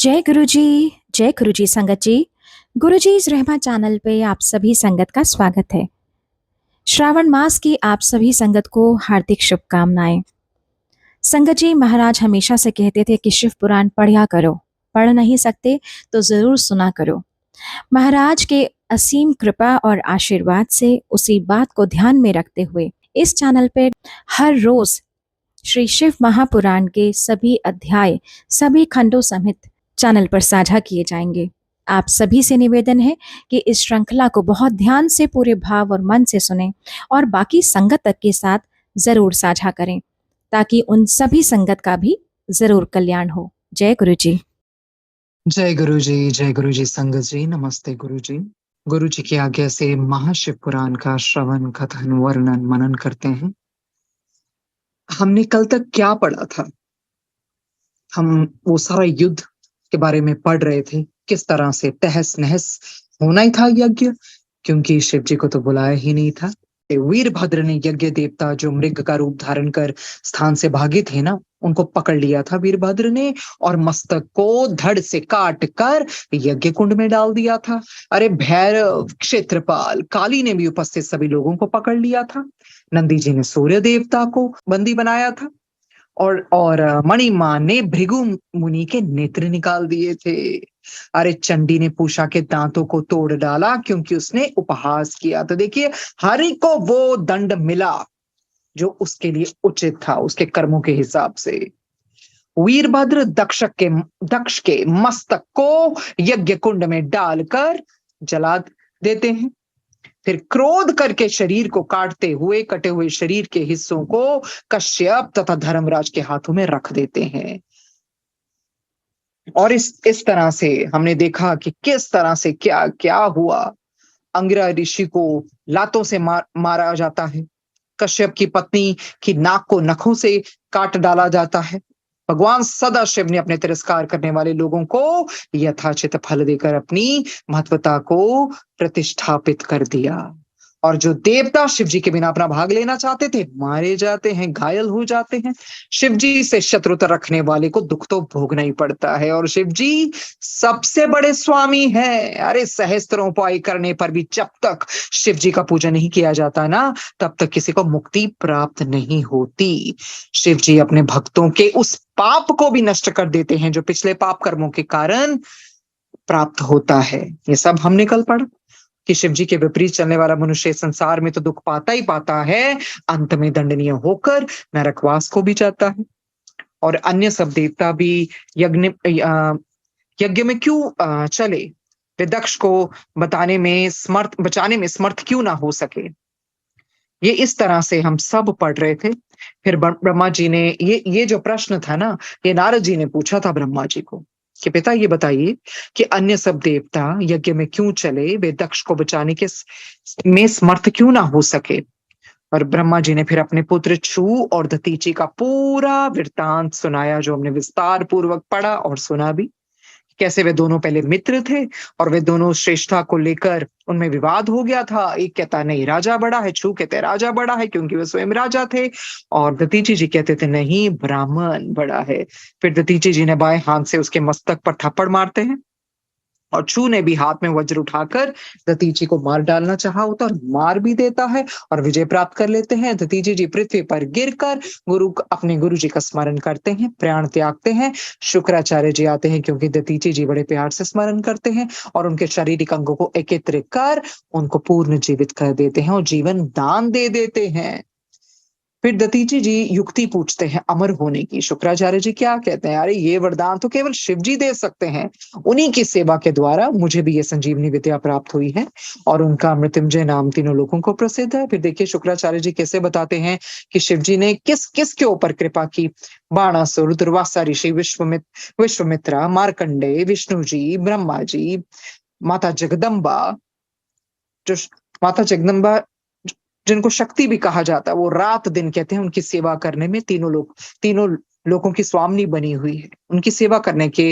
जय गुरु जी संगत जी। गुरु जी इस रहमा चैनल पे आप सभी संगत का स्वागत है। श्रावण मास की आप सभी संगत को हार्दिक शुभकामनाएं। संगत जी, महाराज हमेशा से कहते थे कि शिव पुराण पढ़ा करो, पढ़ नहीं सकते तो जरूर सुना करो। महाराज के असीम कृपा और आशीर्वाद से उसी बात को ध्यान में रखते हुए इस चैनल पे हर रोज श्री शिव महापुराण के सभी अध्याय, सभी खंडों समेत चैनल पर साझा किए जाएंगे। आप सभी से निवेदन है कि इस श्रृंखला को बहुत ध्यान से, पूरे भाव और मन से सुनें और बाकी संगत तक के साथ जरूर साझा करें, ताकि उन सभी संगत का भी जरूर कल्याण हो। जय गुरु जी। जय गुरु जी, जय गुरु जी संगत जी। नमस्ते गुरु जी। गुरु जी की आज्ञा से महाशिव पुराण का श्रवण, कथन, वर्णन, मनन करते हैं। हमने कल तक क्या पढ़ा था? हम वो सारा युद्ध के बारे में पढ़ रहे थे, किस तरह से तहस नहस होना ही था यज्ञ, क्योंकि शिव जी को तो बुलाया ही नहीं था। वीरभद्र ने यज्ञ देवता जो मृग का रूप धारण कर स्थान से भागे थे ना, उनको पकड़ लिया था वीरभद्र ने और मस्तक को धड़ से काट कर यज्ञ कुंड में डाल दिया था। अरे भैरव, क्षेत्रपाल, काली ने भी उपस्थित सभी लोगों को पकड़ लिया था। नंदी जी ने सूर्य देवता को बंदी बनाया था और मणिमा ने भृगु मुनि के नेत्र निकाल दिए थे। अरे चंडी ने पूषा के दांतों को तोड़ डाला क्योंकि उसने उपहास किया। तो देखिए, हरि को वो दंड मिला जो उसके लिए उचित था, उसके कर्मों के हिसाब से। वीरभद्र दक्ष के मस्तक को यज्ञ कुंड में डालकर जला देते हैं। फिर क्रोध करके शरीर को काटते हुए कटे हुए शरीर के हिस्सों को कश्यप तथा धर्मराज के हाथों में रख देते हैं। और इस तरह से हमने देखा कि किस तरह से क्या क्या हुआ। अंगिरा ऋषि को लातों से मारा जाता है। कश्यप की पत्नी की नाक को नखों से काट डाला जाता है। भगवान सदाशिव ने अपने तिरस्कार करने वाले लोगों को यथाचित फल देकर अपनी महत्वता को प्रतिष्ठापित कर दिया। और जो देवता शिव जी के बिना अपना भाग लेना चाहते थे, मारे जाते हैं, घायल हो जाते हैं। शिव जी से शत्रुता रखने वाले को दुख तो भोगना ही पड़ता है। और शिव जी सबसे बड़े स्वामी हैं। अरे सहस्त्रोपाय करने पर भी जब तक शिव जी का पूजन नहीं किया जाता ना, तब तक किसी को मुक्ति प्राप्त नहीं होती। शिव जी अपने भक्तों के उस पाप को भी नष्ट कर देते हैं जो पिछले पाप कर्मों के कारण प्राप्त होता है। ये सब हमने कल पढ़ा कि शिव जी के विपरीत चलने वाला मनुष्य संसार में तो दुख पाता ही पाता है, अंत में दंडनीय होकर नरकवास को भी जाता है। और अन्य सब देवता भी यज्ञ में क्यों चले? वे दक्ष को बचाने में समर्थ क्यों ना हो सके? ये इस तरह से हम सब पढ़ रहे थे। फिर ब्रह्मा जी ने ये जो प्रश्न था ना, ये नारद जी ने पूछा था ब्रह्मा जी को कि पिता ये बताइए कि अन्य सब देवता यज्ञ में क्यों चले, वे दक्ष को बचाने के में समर्थ क्यों ना हो सके? और ब्रह्मा जी ने फिर अपने पुत्र छू और दतीची का पूरा वृत्तांत सुनाया, जो हमने विस्तार पूर्वक पढ़ा और सुना भी। कैसे वे दोनों पहले मित्र थे और वे दोनों श्रेष्ठता को लेकर उनमें विवाद हो गया था। एक कहता नहीं राजा बड़ा है, छू कहते राजा बड़ा है क्योंकि वे स्वयं राजा थे, और दतीची जी कहते थे नहीं, ब्राह्मण बड़ा है। फिर दतीची जी ने बाएं हाथ से उसके मस्तक पर थप्पड़ मारते हैं और छू ने भी हाथ में वज्र उठाकर दतीची को मार डालना चाहा होता और मार भी देता है और विजय प्राप्त कर लेते हैं। दतीची जी पृथ्वी पर गिरकर अपने गुरु जी का स्मरण करते हैं, प्राण त्यागते हैं। शुक्राचार्य जी आते हैं क्योंकि दतीची जी बड़े प्यार से स्मरण करते हैं और उनके शारीरिक अंगों को एकत्र कर उनको पूर्ण जीवित कर देते हैं और जीवन दान दे देते हैं। फिर दतीची जी युक्ति पूछते हैं अमर होने की। शुक्राचार्य जी क्या कहते हैं? अरे ये वरदान तो केवल शिव जी दे सकते हैं, उन्हीं की सेवा के द्वारा मुझे भी ये संजीवनी विद्या प्राप्त हुई है और उनका मृत्युंजय नाम तीनों लोगों को प्रसिद्ध है। फिर देखिए शुक्राचार्य जी कैसे बताते हैं कि शिव जी ने किस किस के ऊपर कृपा की। बाणासुर, दुर्वासा ऋषि, विश्वमित्रा, मार्कंडे, विष्णु जी, ब्रह्मा जी, माता जगदम्बा, जो माता जगदम्बा जिनको शक्ति भी कहा जाता है, वो रात दिन कहते हैं उनकी सेवा करने में तीनों लोगों की स्वामिनी बनी हुई है, उनकी सेवा करने के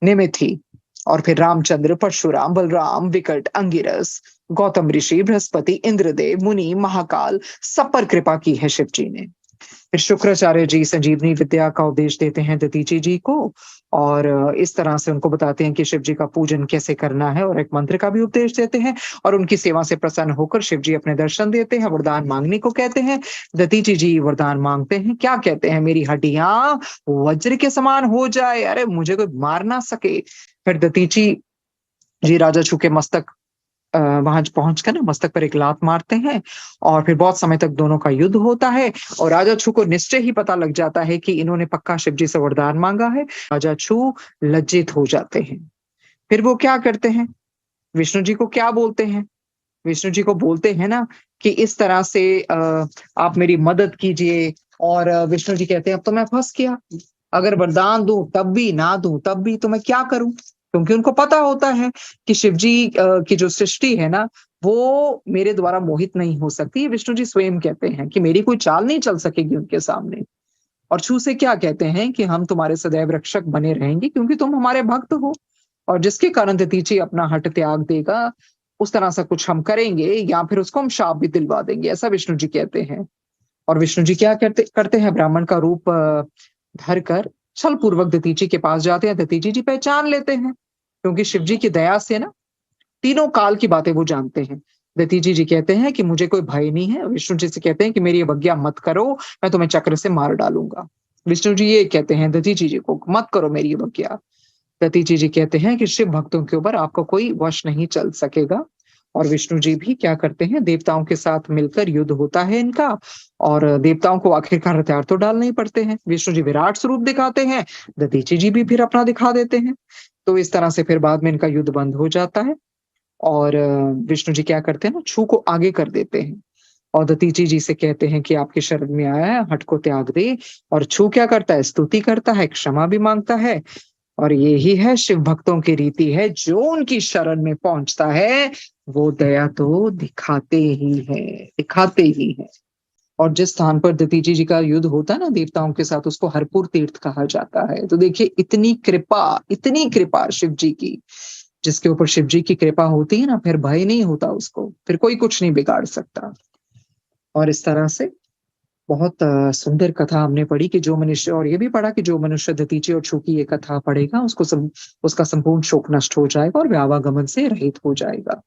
निमित्त ही। और फिर रामचंद्र, परशुराम, बलराम, विकट, अंगिरस, गौतम ऋषि, बृहस्पति, इंद्रदेव, मुनि, महाकाल, सब पर कृपा की है शिव जी ने। फिर शुक्राचार्य जी संजीवनी विद्या का उपदेश देते हैं दतीची जी को और इस तरह से उनको बताते हैं कि शिव जी का पूजन कैसे करना है और एक मंत्र का भी उपदेश देते हैं और उनकी सेवा से प्रसन्न होकर शिव जी अपने दर्शन देते हैं, वरदान मांगने को कहते हैं। दतीची जी वरदान मांगते हैं, क्या कहते हैं? मेरी हड्डियां वज्र के समान हो जाए, अरे मुझे कोई मार ना सके। फिर दतीची जी राजा छू के मस्तक वहां पहुंचकर ना मस्तक पर एक लात मारते हैं और फिर बहुत समय तक दोनों का युद्ध होता है और राजा छू को निश्चय ही पता लग जाता है कि इन्होंने पक्का शिव जी से वरदान मांगा है। राजा छू लज्जित हो जाते हैं। फिर वो क्या करते हैं? विष्णु जी को क्या बोलते हैं? विष्णु जी को बोलते हैं ना कि इस तरह से आप मेरी मदद कीजिए और विष्णु जी कहते हैं अब तो मैं फंस गया, अगर वरदान दूं तब भी, ना दूं तब भी, तो मैं क्या करूं? क्योंकि उनको पता होता है कि शिव जी की जो सृष्टि है ना वो मेरे द्वारा मोहित नहीं हो सकती। विष्णु जी स्वयं कहते हैं कि मेरी कोई चाल नहीं चल सकेगी उनके सामने। और छू से क्या कहते हैं कि हम तुम्हारे सदैव रक्षक बने रहेंगे क्योंकि तुम हमारे भक्त हो और जिसके कारण दतीची अपना हट त्याग देगा उस तरह से कुछ हम करेंगे या फिर उसको हम शाप भी दिलवा देंगे, ऐसा विष्णु जी कहते हैं। और विष्णु जी क्या करते करते हैं? ब्राह्मण का रूप धर कर छल पूर्वक दतीची के पास जाते हैं। दतीची जी पहचान लेते हैं क्योंकि शिव जी की दया से ना तीनों काल की बातें वो जानते हैं। दतीजी जी कहते हैं कि मुझे कोई भय नहीं है। विष्णु जी से कहते हैं कि मेरी अवज्ञा मत करो, मैं तुम्हें चक्र से मार डालूंगा। विष्णु जी ये कहते हैं दतीजी जी को, मत करो मेरी अवज्ञा। दतीजी जी कहते हैं कि शिव भक्तों के ऊपर आपको कोई वश नहीं चल सकेगा। और विष्णु जी भी क्या करते हैं? देवताओं के साथ मिलकर युद्ध होता है इनका और देवताओं को आखिरकार हथियार तो डालने ही पड़ते हैं। विष्णु जी विराट स्वरूप दिखाते हैं, दतीची जी भी फिर अपना दिखा देते हैं। तो इस तरह से फिर बाद में इनका युद्ध बंद हो जाता है और विष्णु जी क्या करते हैं ना, छू को आगे कर देते हैं और दतीची जी से कहते हैं कि आपकी शरण में आया है, हट को त्याग दे। और छू क्या करता है? स्तुति करता है, क्षमा भी मांगता है। और यही है शिव भक्तों की रीति है, जो उनकी शरण में पहुंचता है वो दया तो दिखाते ही है। और जिस स्थान पर दतीची जी का युद्ध होता है ना देवताओं के साथ, उसको हरपुर तीर्थ कहा जाता है। तो देखिए इतनी कृपा शिव जी की, जिसके ऊपर शिव जी की कृपा होती है ना फिर भय नहीं होता उसको, फिर कोई कुछ नहीं बिगाड़ सकता। और इस तरह से बहुत सुंदर कथा हमने पढ़ी कि जो मनुष्य, और ये भी पढ़ा कि जो मनुष्य दतीची और छू की ये कथा पढ़ेगा उसका संपूर्ण शोक नष्ट हो जाएगा और व्यावागमन से रहित हो जाएगा।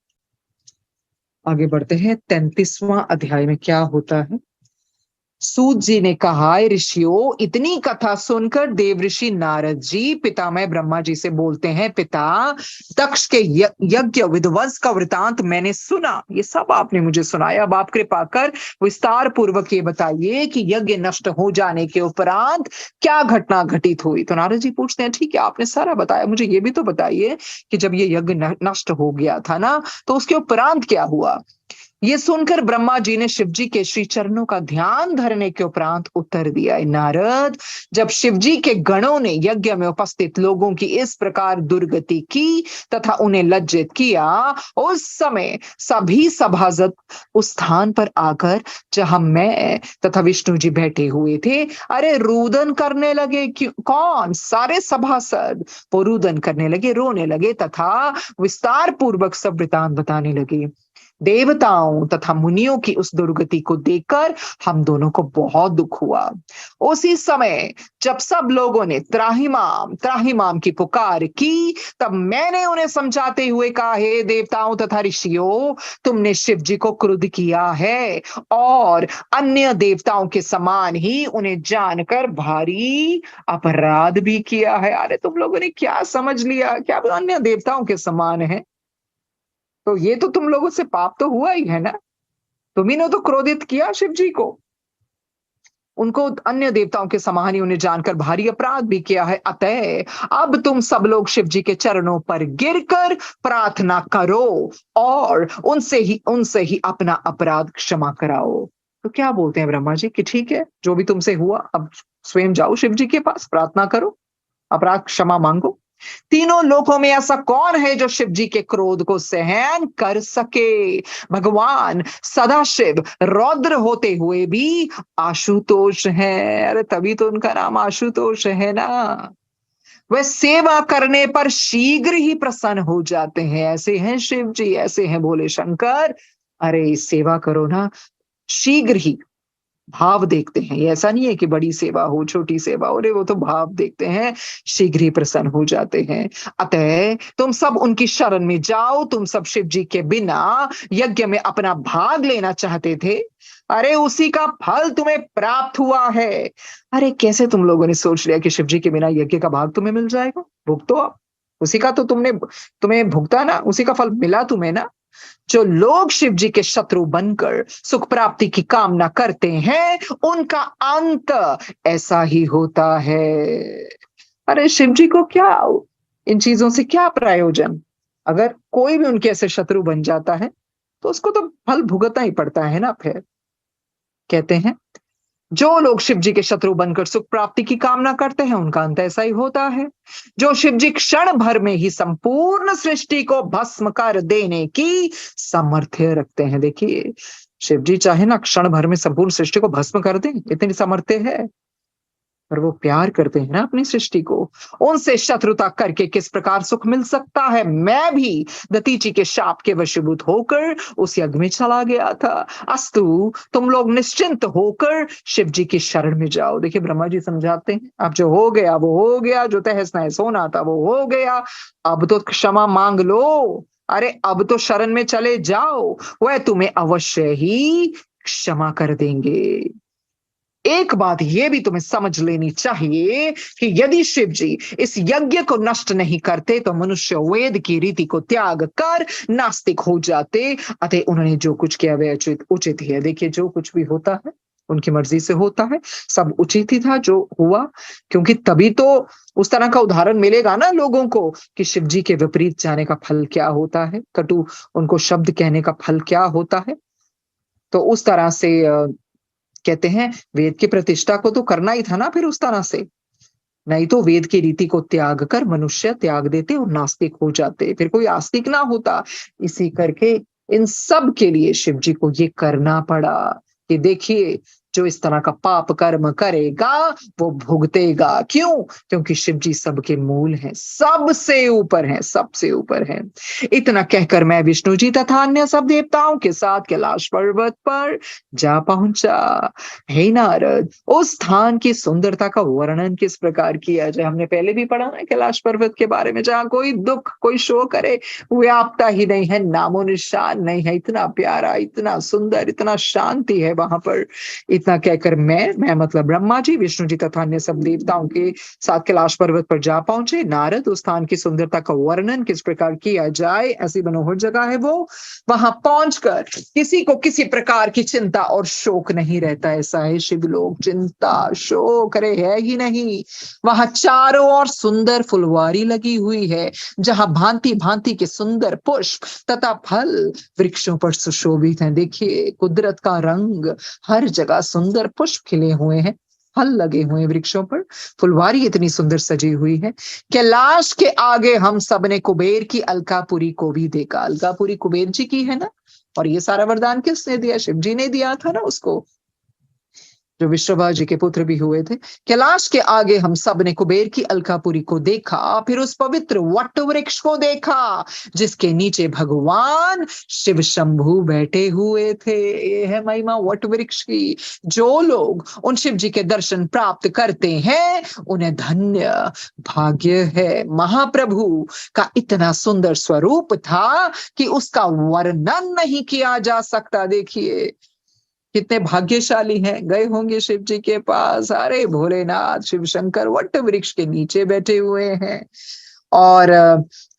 आगे बढ़ते हैं। 33वां अध्याय में क्या होता है? सूत जी ने कहा, ऋषियों, इतनी कथा सुनकर देवऋषि नारद जी पितामह ब्रह्मा जी से बोलते हैं, पिता, दक्ष के यज्ञ विध्वंस का वृतांत मैंने सुना, ये सब आपने मुझे सुनाया। अब आप कृपा कर विस्तार पूर्वक ये बताइए कि यज्ञ नष्ट हो जाने के उपरांत क्या घटना घटित हुई। तो नारद जी पूछते हैं, ठीक है आपने सारा बताया, मुझे ये भी तो बताइए कि जब ये यज्ञ नष्ट हो गया था ना तो उसके उपरांत क्या हुआ। ये सुनकर ब्रह्मा जी ने शिव जी के श्री चरणों का ध्यान धरने के उपरांत उत्तर दिया, नारद, जब शिव जी के गणों ने यज्ञ में उपस्थित लोगों की इस प्रकार दुर्गति की तथा उन्हें लज्जित किया, उस समय सभी सभासद उस स्थान पर आकर जहां मैं तथा विष्णु जी बैठे हुए थे, अरे रुदन करने लगे। क्यों? कौन? सारे सभासद वो रुदन करने लगे, रोने लगे तथा विस्तार पूर्वक सब वृतांत बताने लगे। देवताओं तथा मुनियों की उस दुर्गति को देखकर हम दोनों को बहुत दुख हुआ। उसी समय जब सब लोगों ने त्राहिमाम त्राहिमाम की पुकार की, तब मैंने उन्हें समझाते हुए कहा, हे देवताओं तथा ऋषियों, तुमने शिव जी को क्रुद्ध किया है और अन्य देवताओं के समान ही उन्हें जानकर भारी अपराध भी किया है। अरे तुम लोगों ने क्या समझ लिया, क्या वो अन्य देवताओं के समान है? तो ये तो तुम लोगों से पाप तो हुआ ही है ना, तुम्ही ने तो क्रोधित किया शिव जी को, उनको अन्य देवताओं के समान ही उन्हें जानकर भारी अपराध भी किया है। अतः अब तुम सब लोग शिव जी के चरणों पर गिरकर प्रार्थना करो और उनसे ही अपना अपराध क्षमा कराओ। तो क्या बोलते हैं ब्रह्मा जी कि ठीक है, जो भी तुमसे हुआ अब स्वयं जाओ शिव जी के पास, प्रार्थना करो, अपराध क्षमा मांगो। तीनों लोकों में ऐसा कौन है जो शिव जी के क्रोध को सहन कर सके? भगवान सदाशिव रौद्र होते हुए भी आशुतोष है। अरे तभी तो उनका नाम आशुतोष है ना। वह सेवा करने पर शीघ्र ही प्रसन्न हो जाते हैं। ऐसे हैं शिव जी, ऐसे हैं भोले शंकर। अरे सेवा करो ना, शीघ्र ही भाव देखते हैं। ये ऐसा नहीं है कि बड़ी सेवा हो, छोटी सेवा हो, अरे वो तो भाव देखते हैं, शीघ्र ही प्रसन्न हो जाते हैं। अतः तुम सब उनकी शरण में जाओ। तुम सब शिव जी के बिना यज्ञ में अपना भाग लेना चाहते थे, अरे उसी का फल तुम्हें प्राप्त हुआ है। अरे कैसे तुम लोगों ने सोच लिया कि शिव जी के बिना यज्ञ का भाग तुम्हें मिल जाएगा? भुगतो आप, उसी का तो तुम्हें भुगता ना, उसी का फल मिला तुम्हें ना। जो लोग शिव जी के शत्रु बनकर सुख प्राप्ति की कामना करते हैं, उनका अंत ऐसा ही होता है। अरे शिव जी को क्या, इन चीजों से क्या प्रयोजन? अगर कोई भी उनके ऐसे शत्रु बन जाता है तो उसको तो फल भुगतना ही पड़ता है ना। फिर कहते हैं, जो लोग शिव जी के शत्रु बनकर सुख प्राप्ति की कामना करते हैं, उनका अंत ऐसा ही होता है। जो शिव जी क्षण भर में ही संपूर्ण सृष्टि को भस्म कर देने की सामर्थ्य रखते हैं। देखिए, शिव जी चाहे ना क्षण भर में संपूर्ण सृष्टि को भस्म कर दें, इतनी सामर्थ्य है। पर वो प्यार करते हैं ना अपनी सृष्टि को। उनसे शत्रुता करके किस प्रकार सुख मिल सकता है? मैं भी दतीची के शाप के वशीभूत होकर उस यज्ञ में चला गया था। अस्तु, तुम लोग निश्चिंत होकर शिव जी की शरण में जाओ। देखिए ब्रह्मा जी समझाते हैं, अब जो हो गया वो हो गया, जो तहस नहस होना था वो हो गया, अब तो क्षमा मांग लो। अरे अब तो शरण में चले जाओ, वह तुम्हें अवश्य ही क्षमा कर देंगे। एक बात यह भी तुम्हें समझ लेनी चाहिए कि यदि शिव जी इस यज्ञ को नष्ट नहीं करते तो मनुष्य वेद की रीति को त्याग कर नास्तिक हो जाते। अतः उन्होंने जो कुछ किया वह उचित ही है। देखिए, जो कुछ भी होता है उनकी मर्जी से होता है, सब उचित ही था जो हुआ, क्योंकि तभी तो उस तरह का उदाहरण मिलेगा ना लोगों को कि शिव जी के विपरीत जाने का फल क्या होता है, कटु उनको शब्द कहने का फल क्या होता है। तो उस तरह से कहते हैं, वेद की प्रतिष्ठा को तो करना ही था ना फिर उस तरह से, नहीं तो वेद की रीति को त्याग कर मनुष्य त्याग देते और नास्तिक हो जाते, फिर कोई आस्तिक ना होता। इसी करके इन सब के लिए शिव जी को ये करना पड़ा कि देखिए, जो इस तरह का पाप कर्म करेगा वो भुगतेगा। क्यों? क्योंकि शिव जी सबके मूल हैं, सबसे ऊपर हैं, सबसे ऊपर हैं। इतना कहकर मैं विष्णु जी तथा अन्य सब देवताओं के साथ कैलाश पर्वत पर जा पहुंचा। हे नारद, उस स्थान की सुंदरता का वर्णन किस प्रकार किया जाए? हमने पहले भी पढ़ा ना कैलाश पर्वत के बारे में, जहां कोई दुख कोई शोक करे व्यापता ही नहीं है, नामो निशान नहीं है। इतना प्यारा, इतना सुंदर, इतना शांति है वहां पर। इतना कहकर मैं मतलब ब्रह्मा जी, विष्णु जी तथा अन्य सब देवताओं के साथ कैलाश पर्वत पर जा पहुंचे। नारद, उस स्थान की सुंदरता का वर्णन किस प्रकार किया जाए, ऐसी मनोहर जगह है वो। वहां पहुंचकर किसी को किसी प्रकार की चिंता और शोक नहीं रहता। ऐसा है शिवलोक, चिंता शोक अरे है ही नहीं। वहां चारों ओर सुंदर फुलवारी लगी हुई है, जहां भांति भांति के सुंदर पुष्प तथा फल वृक्षों पर सुशोभित हैं। देखिए कुदरत का रंग, हर जगह सुंदर पुष्प खिले हुए हैं, फल लगे हुए हैं वृक्षों पर, फुलवारी इतनी सुंदर सजी हुई है। कैलाश के आगे हम सब ने कुबेर की अलकापुरी को भी देखा। अलकापुरी कुबेर जी की है ना, और ये सारा वरदान किसने दिया? शिव जी ने दिया था ना उसको, जो विश्वभा जी के पुत्र भी हुए थे। कैलाश के आगे हम सब ने कुबेर की अलकापुरी को देखा, फिर उस पवित्र वट वृक्ष को देखा जिसके नीचे भगवान शिव शंभु बैठे हुए थे। ये है महिमा वट वृक्ष की। जो लोग उन शिव जी के दर्शन प्राप्त करते हैं उन्हें धन्य भाग्य है। महाप्रभु का इतना सुंदर स्वरूप था कि उसका वर्णन नहीं किया जा सकता। देखिए कितने भाग्यशाली हैं, गए होंगे शिव जी के पास, अरे भोलेनाथ शिव शंकर वट वृक्ष के नीचे बैठे हुए हैं। और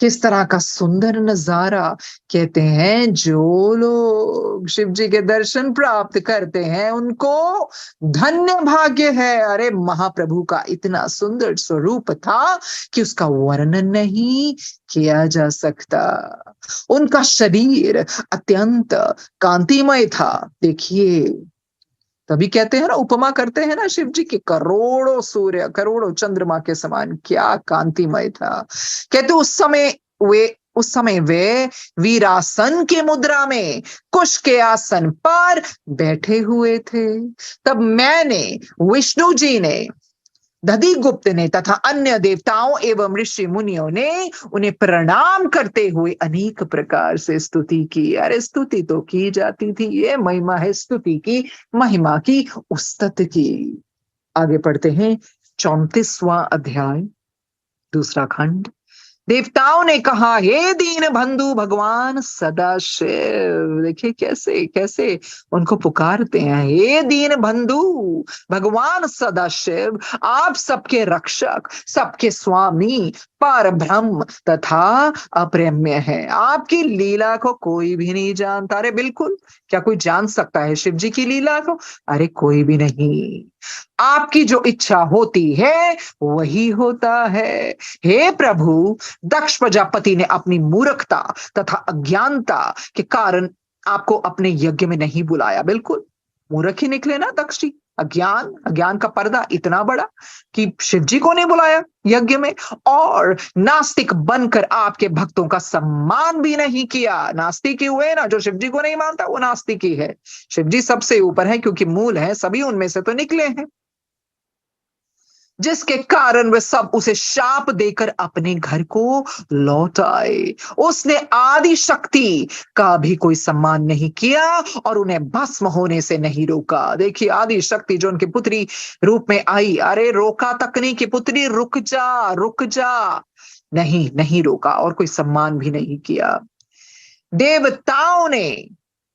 किस तरह का सुंदर नजारा। कहते हैं, जो लोग शिव जी के दर्शन प्राप्त करते हैं उनको धन्य भाग्य है। अरे महाप्रभु का इतना सुंदर स्वरूप था कि उसका वर्णन नहीं किया जा सकता। उनका शरीर अत्यंत कांतिमय था। देखिए, तभी कहते हैं ना, उपमा करते हैं ना शिव जी के, करोड़ों सूर्य करोड़ों चंद्रमा के समान क्या कांतिमय था। कहते उस समय वे वीरासन की मुद्रा में कुश के आसन पर बैठे हुए थे। तब विष्णु जी ने दधिगुप्त ने तथा अन्य देवताओं एवं ऋषि मुनियों ने उन्हें प्रणाम करते हुए अनेक प्रकार से स्तुति की। अरे स्तुति तो की जाती थी, ये महिमा है स्तुति की, महिमा की, उस्तत की। आगे पढ़ते हैं 34वां अध्याय, दूसरा खंड। देवताओं ने कहा, हे दीन बंधु भगवान सदाशिव। देखिए कैसे कैसे उनको पुकारते हैं, हे दीन बंधु भगवान सदाशिव, आप सबके रक्षक, सबके स्वामी, पर ब्रह्म तथा अप्रेम्य है। आपकी लीला को कोई भी नहीं जानता। अरे बिल्कुल, क्या कोई जान सकता है शिव जी की लीला को? अरे कोई भी नहीं। आपकी जो इच्छा होती है वही होता है। हे प्रभु, दक्ष प्रजापति ने अपनी मूर्खता तथा अज्ञानता के कारण आपको अपने यज्ञ में नहीं बुलाया। बिल्कुल मूर्ख ही निकले ना दक्ष जी। अज्ञान, अज्ञान का पर्दा इतना बड़ा कि शिव जी को नहीं बुलाया यज्ञ में, और नास्तिक बनकर आपके भक्तों का सम्मान भी नहीं किया। नास्तिक ही हुए ना, जो शिव जी को नहीं मानता वो नास्तिक ही है। शिव जी सबसे ऊपर है क्योंकि मूल है, सभी उनमें से तो निकले हैं, जिसके कारण वे सब उसे शाप देकर अपने घर को लौट आए। उसने आदि शक्ति का भी कोई सम्मान नहीं किया और उन्हें भस्म होने से नहीं रोका। देखिए आदि शक्ति जो उनकी पुत्री रूप में आई, अरे रोका तक नहीं कि पुत्री रुक जा, रुक जा, नहीं, नहीं रोका और कोई सम्मान भी नहीं किया। देवताओं ने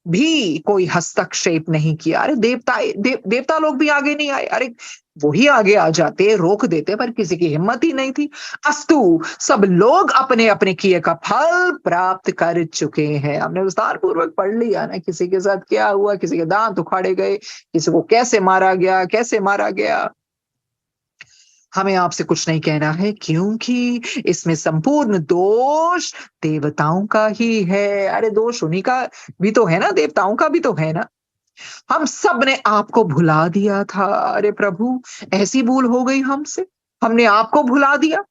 भी कोई हस्तक्षेप नहीं किया। अरे देवता लोग भी आगे नहीं आए। अरे वही आगे आ जाते, रोक देते, पर किसी की हिम्मत ही नहीं थी। अस्तु, सब लोग अपने अपने किए का फल प्राप्त कर चुके हैं। हमने विस्तार पूर्वक पढ़ लिया ना, किसी के साथ क्या हुआ, किसी के दांत उखाड़े गए, किसी को कैसे मारा गया, कैसे मारा गया। हमें आपसे कुछ नहीं कहना है क्योंकि इसमें संपूर्ण दोष देवताओं का ही है। अरे दोष उन्हीं का भी तो है ना, देवताओं का भी तो है ना। हम सब ने आपको भुला दिया था। अरे प्रभु, ऐसी भूल हो गई हमसे, हमने आपको भुला दिया।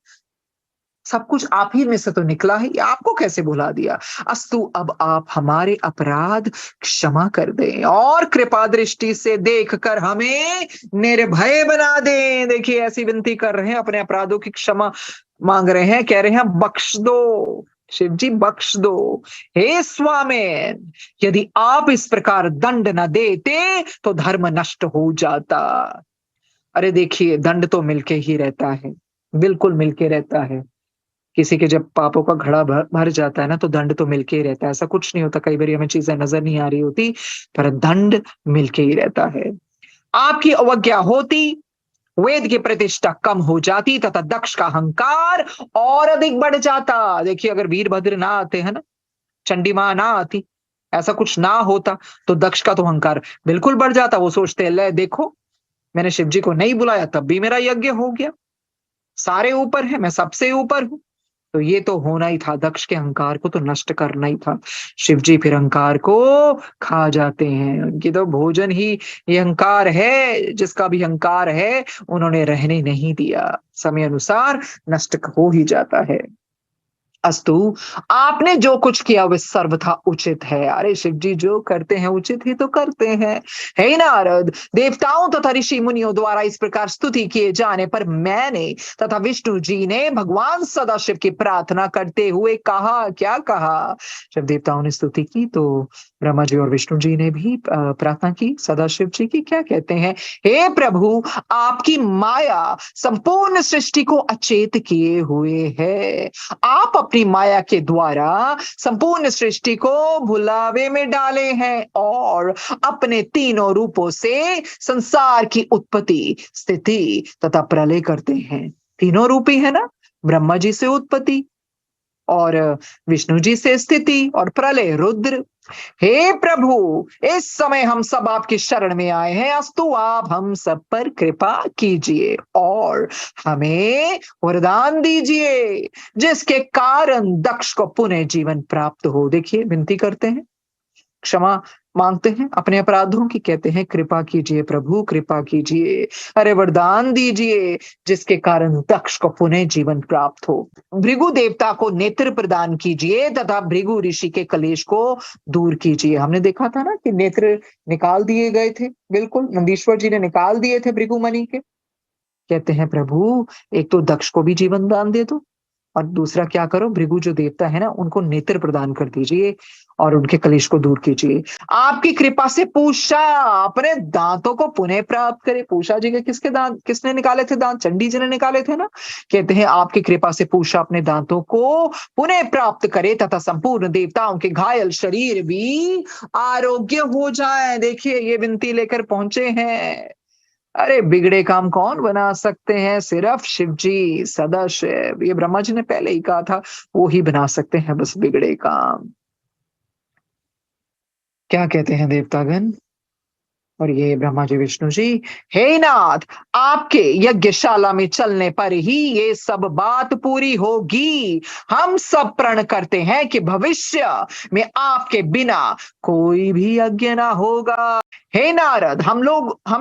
सब कुछ आप ही में से तो निकला है, ये आपको कैसे भुला दिया। अस्तु, अब आप हमारे अपराध क्षमा कर दें और कृपा दृष्टि से देखकर हमें निर्भय बना दें। देखिए ऐसी विनती कर रहे हैं, अपने अपराधों की क्षमा मांग रहे हैं, कह रहे हैं बख्श दो शिव जी, बख्श दो। हे स्वामी, यदि आप इस प्रकार दंड न देते तो धर्म नष्ट हो जाता। अरे देखिए दंड तो मिलके ही रहता है, बिल्कुल मिलके रहता है। किसी के जब पापों का घड़ा भर जाता है ना, तो दंड तो मिलके ही रहता है। ऐसा कुछ नहीं होता, कई बार हमें चीजें नजर नहीं आ रही होती, पर दंड मिलके ही रहता है। आपकी अवज्ञा होती, वेद की प्रतिष्ठा कम हो जाती तथा दक्ष का अहंकार और अधिक बढ़ जाता। देखिए अगर वीरभद्र ना आते हैं ना, चंडी मां ना आती, ऐसा कुछ ना होता, तो दक्ष का तो अहंकार बिल्कुल बढ़ जाता। वो सोचते ले देखो, मैंने शिव जी को नहीं बुलाया तब भी मेरा यज्ञ हो गया, सारे ऊपर है, मैं सबसे ऊपर हूं। तो ये तो होना ही था, दक्ष के अहंकार को तो नष्ट करना ही था। शिव जी फिर अहंकार को खा जाते हैं, उनकी तो भोजन ही ये अहंकार है। जिसका भी अहंकार है उन्होंने रहने नहीं दिया, समय अनुसार नष्ट हो ही जाता है। अस्तु, आपने जो कुछ किया वह सर्वथा उचित है। अरे शिव जी जो करते हैं उचित ही तो करते हैं। हे नारद, देवताओं तथा ऋषि मुनियों द्वारा इस प्रकार स्तुति किए जाने पर मैंने तथा विष्णु जी ने भगवान सदाशिव की प्रार्थना करते हुए कहा, क्या कहा? जब देवताओं ने स्तुति की तो ब्रह्मा जी और विष्णु जी ने भी प्रार्थना की सदाशिव जी की। क्या कहते हैं? हे प्रभु, आपकी माया संपूर्ण सृष्टि को अचेत किए हुए है। आप अपनी माया के द्वारा संपूर्ण सृष्टि को भुलावे में डाले हैं और अपने तीनों रूपों से संसार की उत्पत्ति, स्थिति तथा प्रलय करते हैं। तीनों रूपी है ना, ब्रह्मा जी से उत्पत्ति और विष्णु जी से स्थिति और प्रलय रुद्र। हे प्रभु, इस समय हम सब आपकी शरण में आए हैं। अस्तु, आप हम सब पर कृपा कीजिए और हमें वरदान दीजिए जिसके कारण दक्ष को पुनः जीवन प्राप्त हो। देखिए विनती करते हैं, क्षमा मांगते हैं अपने अपराधों की, कहते हैं कृपा कीजिए प्रभु, कृपा कीजिए, अरे वरदान दीजिए जिसके कारण दक्ष को पुनः जीवन प्राप्त हो। भृगु देवता को नेत्र प्रदान कीजिए तथा भृगु ऋषि के कलेश को दूर कीजिए। हमने देखा था ना कि नेत्र निकाल दिए गए थे, बिल्कुल नंदीश्वर जी ने निकाल दिए थे भृगु मणि के। कहते हैं प्रभु एक तो दक्ष को भी जीवन दान दे दो और दूसरा क्या करो, भृगु जो देवता है ना उनको नेत्र प्रदान कर दीजिए और उनके कलेश को दूर कीजिए। आपकी कृपा से पूषा अपने दांतों को पुनः प्राप्त करे। पूषा जी के किसके दांत, किसने निकाले थे दांत? चंडी जी ने निकाले थे ना। कहते हैं आपकी कृपा से पूषा अपने दांतों को पुनः प्राप्त करे तथा संपूर्ण देवताओं के घायल शरीर भी आरोग्य हो जाए। देखिए ये विनती लेकर पहुंचे हैं। अरे बिगड़े काम कौन बना सकते हैं? सिर्फ शिव जी सदाशिव। ये ब्रह्मा जी ने पहले ही कहा था, वो ही बना सकते हैं बस बिगड़े काम। क्या कहते हैं देवतागण और ये ब्रह्मा जी विष्णु जी? हे नाथ, आपके यज्ञशाला में चलने पर ही ये सब बात पूरी होगी। हम सब प्रण करते हैं कि भविष्य में आपके बिना कोई भी यज्ञ ना होगा। हे नारद, हम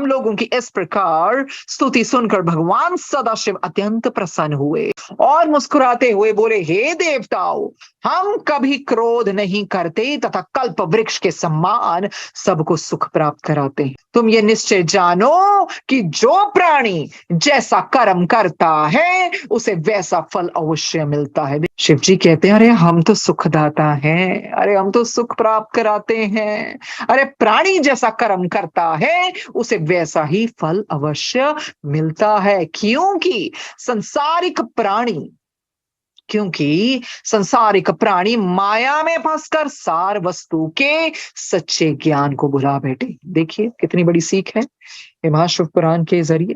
लोगों की इस प्रकार स्तुति सुनकर भगवान सदाशिव अत्यंत प्रसन्न हुए और मुस्कुराते हुए बोले, हे देवताओं, हम कभी क्रोध नहीं करते तथा कल्प वृक्ष के समान सबको सुख प्राप्त कराते हैं। तुम ये निश्चय जानो कि जो प्राणी जैसा कर्म करता है उसे वैसा फल अवश्य मिलता है। शिव जी कहते हैं, अरे हम तो सुखदाता हैं, अरे हम तो सुख प्राप्त कराते हैं। अरे प्राणी जैसा कर्म करता है उसे वैसा ही फल अवश्य मिलता है। क्योंकि सांसारिक प्राणी माया में फंसकर सार वस्तु के सच्चे ज्ञान को भुला बैठे। देखिए कितनी बड़ी सीख है ये महाशिव पुराण के जरिए।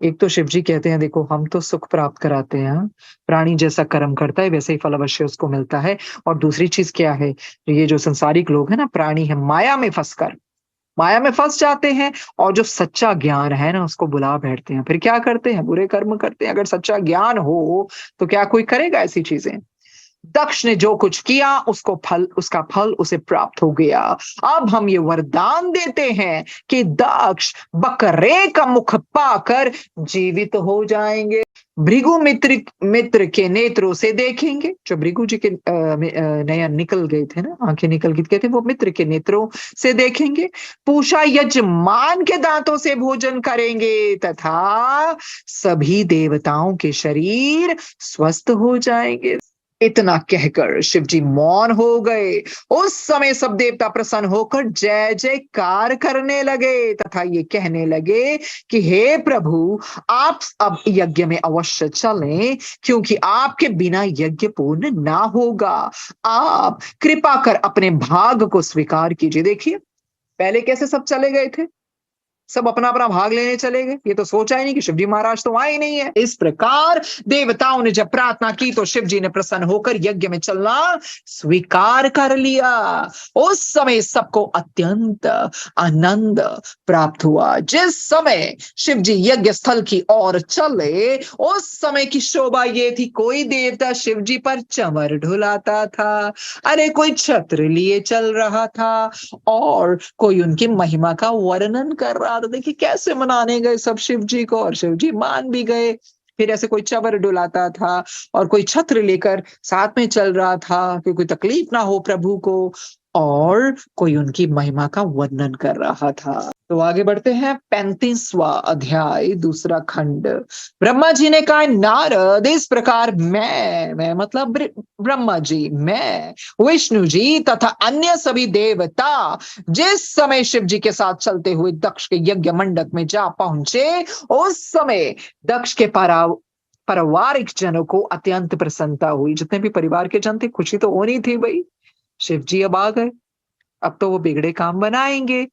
एक तो शिव जी कहते हैं, देखो हम तो सुख प्राप्त कराते हैं, प्राणी जैसा कर्म करता है वैसे ही फल अवश्य उसको मिलता है। और दूसरी चीज क्या है, ये जो संसारिक लोग हैं ना, प्राणी है, माया में फंस जाते हैं और जो सच्चा ज्ञान है ना उसको बुला बैठते हैं। फिर क्या करते हैं? बुरे कर्म करते हैं। अगर सच्चा ज्ञान हो तो क्या कोई करेगा ऐसी चीजें? दक्ष ने जो कुछ किया उसका फल उसे प्राप्त हो गया। अब हम ये वरदान देते हैं कि दक्ष बकरे का मुख पाकर जीवित हो जाएंगे। भृगु मित्र के नेत्रों से देखेंगे। जो भृगु जी के नयन निकल गए थे ना, आंखें निकल गई थे, वो मित्र के नेत्रों से देखेंगे। पूषा यजमान के दांतों से भोजन करेंगे तथा सभी देवताओं के शरीर स्वस्थ हो जाएंगे। इतना कहकर शिव जी मौन हो गए। उस समय सब देवता प्रसन्न होकर जय जयकार करने लगे तथा ये कहने लगे कि हे प्रभु, आप अब यज्ञ में अवश्य चलें, क्योंकि आपके बिना यज्ञ पूर्ण ना होगा। आप कृपा कर अपने भाग को स्वीकार कीजिए। देखिए पहले कैसे सब चले गए थे, सब अपना अपना भाग लेने चले गए। ये तो सोचा ही नहीं कि शिवजी महाराज तो आए नहीं है। इस प्रकार देवताओं ने जब प्रार्थना की तो शिव जी ने प्रसन्न होकर यज्ञ में चलना स्वीकार कर लिया। उस समय सबको अत्यंत आनंद प्राप्त हुआ। जिस समय शिव जी यज्ञ स्थल की ओर चले उस समय की शोभा ये थी, कोई देवता शिव जी पर चंवर ढुलाता था, अरे कोई छत्र लिए चल रहा था और कोई उनकी महिमा का वर्णन कर रहा था। देखिए कैसे मनाने गए सब शिव जी को और शिव जी मान भी गए। फिर ऐसे कोई चवर डुलाता था और कोई छत्र लेकर साथ में चल रहा था कि कोई तकलीफ ना हो प्रभु को, और कोई उनकी महिमा का वर्णन कर रहा था। तो आगे बढ़ते हैं, 35वां अध्याय, दूसरा खंड। ब्रह्मा जी ने कहा, नारद इस प्रकार मैं मतलब ब्रह्मा जी, मैं, विष्णु जी तथा अन्य सभी देवता जिस समय शिव जी के साथ चलते हुए दक्ष के यज्ञ मंडप में जा पहुंचे उस समय दक्ष के पारिवारिक जनों को अत्यंत प्रसन्नता हुई। जितने भी परिवार के जन थे खुशी तो होनी थी भाई, शिव जी अब आ गए, अब तो वो बिगड़े काम बनाएंगे।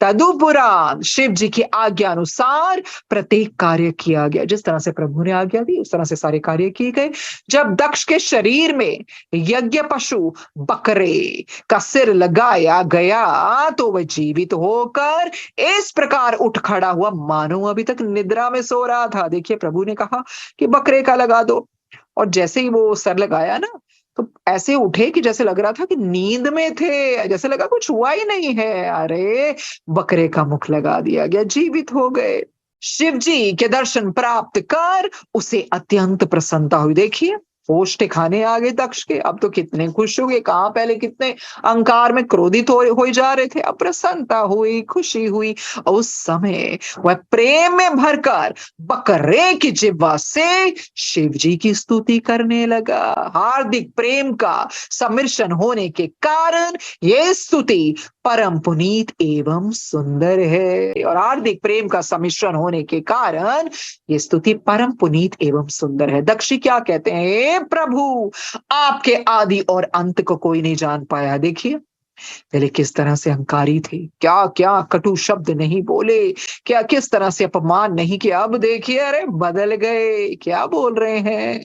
तदुपरांत शिव जी की आज्ञा अनुसार प्रत्येक कार्य किया गया। जिस तरह से प्रभु ने आज्ञा दी उस तरह से सारे कार्य किए गए। जब दक्ष के शरीर में यज्ञ पशु बकरे का सिर लगाया गया तो वह जीवित होकर इस प्रकार उठ खड़ा हुआ मानो अभी तक निद्रा में सो रहा था। देखिए प्रभु ने कहा कि बकरे का लगा दो, और जैसे ही वो सर लगाया ना तो ऐसे उठे कि जैसे लग रहा था कि नींद में थे, जैसे लगा कुछ हुआ ही नहीं है। अरे बकरे का मुख लगा दिया गया, जीवित हो गए। शिव जी के दर्शन प्राप्त कर उसे अत्यंत प्रसन्नता हुई। देखिए होश ठिकाने आ गए दक्ष के। अब तो कितने खुश हो गए, कहाँ पहले कितने अहंकार में क्रोधित हो जा रहे थे, अब प्रसन्नता हुई, खुशी हुई। और उस समय वह प्रेम में भरकर बकरे की जिह्वा से शिव जी की स्तुति करने लगा। हार्दिक प्रेम का सम्मिश्रण होने के कारण ये स्तुति परम पुनीत एवं सुंदर है। और हार्दिक प्रेम का सम्मिश्रण होने के कारण ये स्तुति परम पुनीत एवं सुंदर है। दक्षी क्या कहते हैं, हे प्रभु, आपके आदि और अंत को कोई नहीं जान पाया। देखिए पहले किस तरह से अहंकारी थे, क्या क्या कटु शब्द नहीं बोले, क्या किस तरह से अपमान नहीं किया। अब देखिए अरे बदल गए, क्या बोल रहे हैं,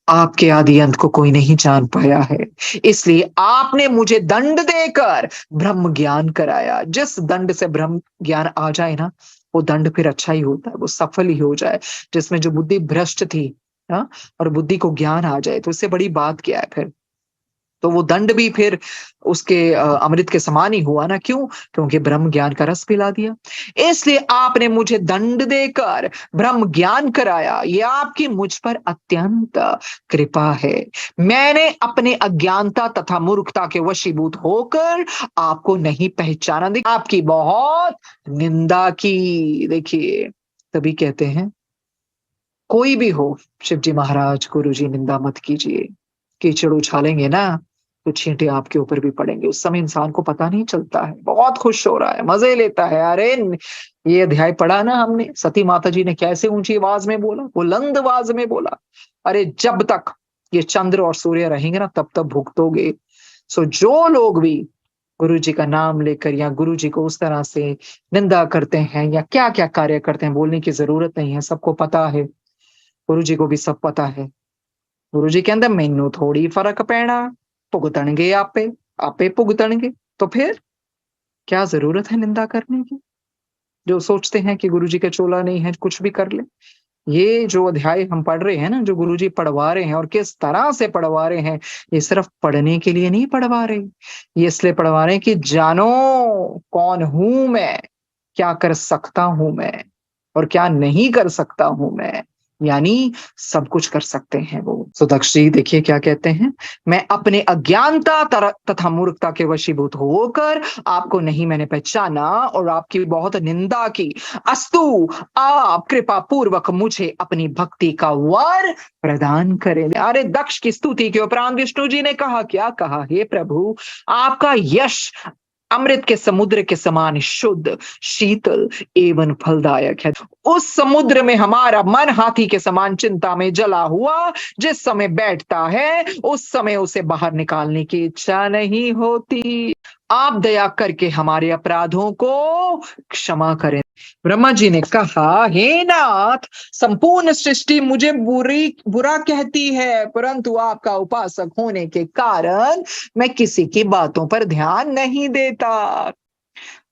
आपके आदि अंत को कोई नहीं जान पाया है, इसलिए आपने मुझे दंड देकर ब्रह्म ज्ञान कराया। जिस दंड से ब्रह्म ज्ञान आ जाए ना, वो दंड फिर अच्छा ही होता है, वो सफल ही हो जाए। जिसमें जो बुद्धि भ्रष्ट थी, हाँ, और बुद्धि को ज्ञान आ जाए तो इससे बड़ी बात क्या है फिर। तो वो दंड भी फिर उसके अमृत के समान ही हुआ ना। क्यों? क्योंकि ब्रह्म ज्ञान का रस पिला दिया। इसलिए आपने मुझे दंड देकर ब्रह्म ज्ञान कराया, ये आपकी मुझ पर अत्यंत कृपा है। मैंने अपने अज्ञानता तथा मूर्खता के वशीभूत होकर आपको नहीं पहचाना, देखिए आपकी बहुत निंदा की। देखिए तभी कहते हैं कोई भी हो, शिव जी महाराज, गुरु जी, निंदा मत कीजिए। कीचड़ उछालेंगे ना तो छींटे आपके ऊपर भी पड़ेंगे। उस समय इंसान को पता नहीं चलता है, बहुत खुश हो रहा है, मजे लेता है। अरे ये अध्याय पढ़ा ना हमने, सती माता जी ने कैसे ऊंची आवाज में बोला, बुलंद आवाज में बोला, अरे जब तक ये चंद्र और सूर्य रहेंगे ना तब तक भुगतोगे। सो जो लोग भी गुरु जी का नाम लेकर या गुरु जी को उस तरह से निंदा करते हैं या क्या क्या कार्य करते हैं, बोलने की जरूरत नहीं है, सबको पता है, गुरु जी को भी सब पता है। गुरु जी कहते मैनू थोड़ी फर्क पैना, भुगतणगे आपे, आपे भुगतणगे। तो फिर क्या जरूरत है निंदा करने की। जो सोचते हैं कि गुरु जी का चोला नहीं है, कुछ भी कर ले। ये जो अध्याय हम पढ़ रहे हैं ना, जो गुरु जी पढ़वा रहे हैं और किस तरह से पढ़वा रहे हैं, ये सिर्फ पढ़ने के लिए नहीं पढ़वा रहे, ये इसलिए पढ़वा रहे हैं कि जानो कौन हूं मैं, क्या कर सकता हूं मैं और क्या नहीं कर सकता हूं मैं, यानी सब कुछ कर सकते हैं वो। सो दक्ष जी देखिए क्या कहते हैं, मैं अपने अज्ञानता तथा मूर्खता के वशीभूत होकर आपको नहीं मैंने पहचाना और आपकी बहुत निंदा की। अस्तु आप कृपा पूर्वक मुझे अपनी भक्ति का वर प्रदान करें। अरे दक्ष की स्तुति के उपरांत विष्णु जी ने कहा, क्या कहा, हे प्रभु, आपका यश अमृत के समुद्र के समान शुद्ध, शीतल एवं फलदायक है। उस समुद्र में हमारा मन हाथी के समान चिंता में जला हुआ जिस समय बैठता है, उस समय उसे बाहर निकालने की इच्छा नहीं होती। आप दया करके हमारे अपराधों को क्षमा करें। ब्रह्मा जी ने कहा, हे नाथ, संपूर्ण सृष्टि मुझे बुरा कहती है, परंतु आपका उपासक होने के कारण मैं किसी की बातों पर ध्यान नहीं देता।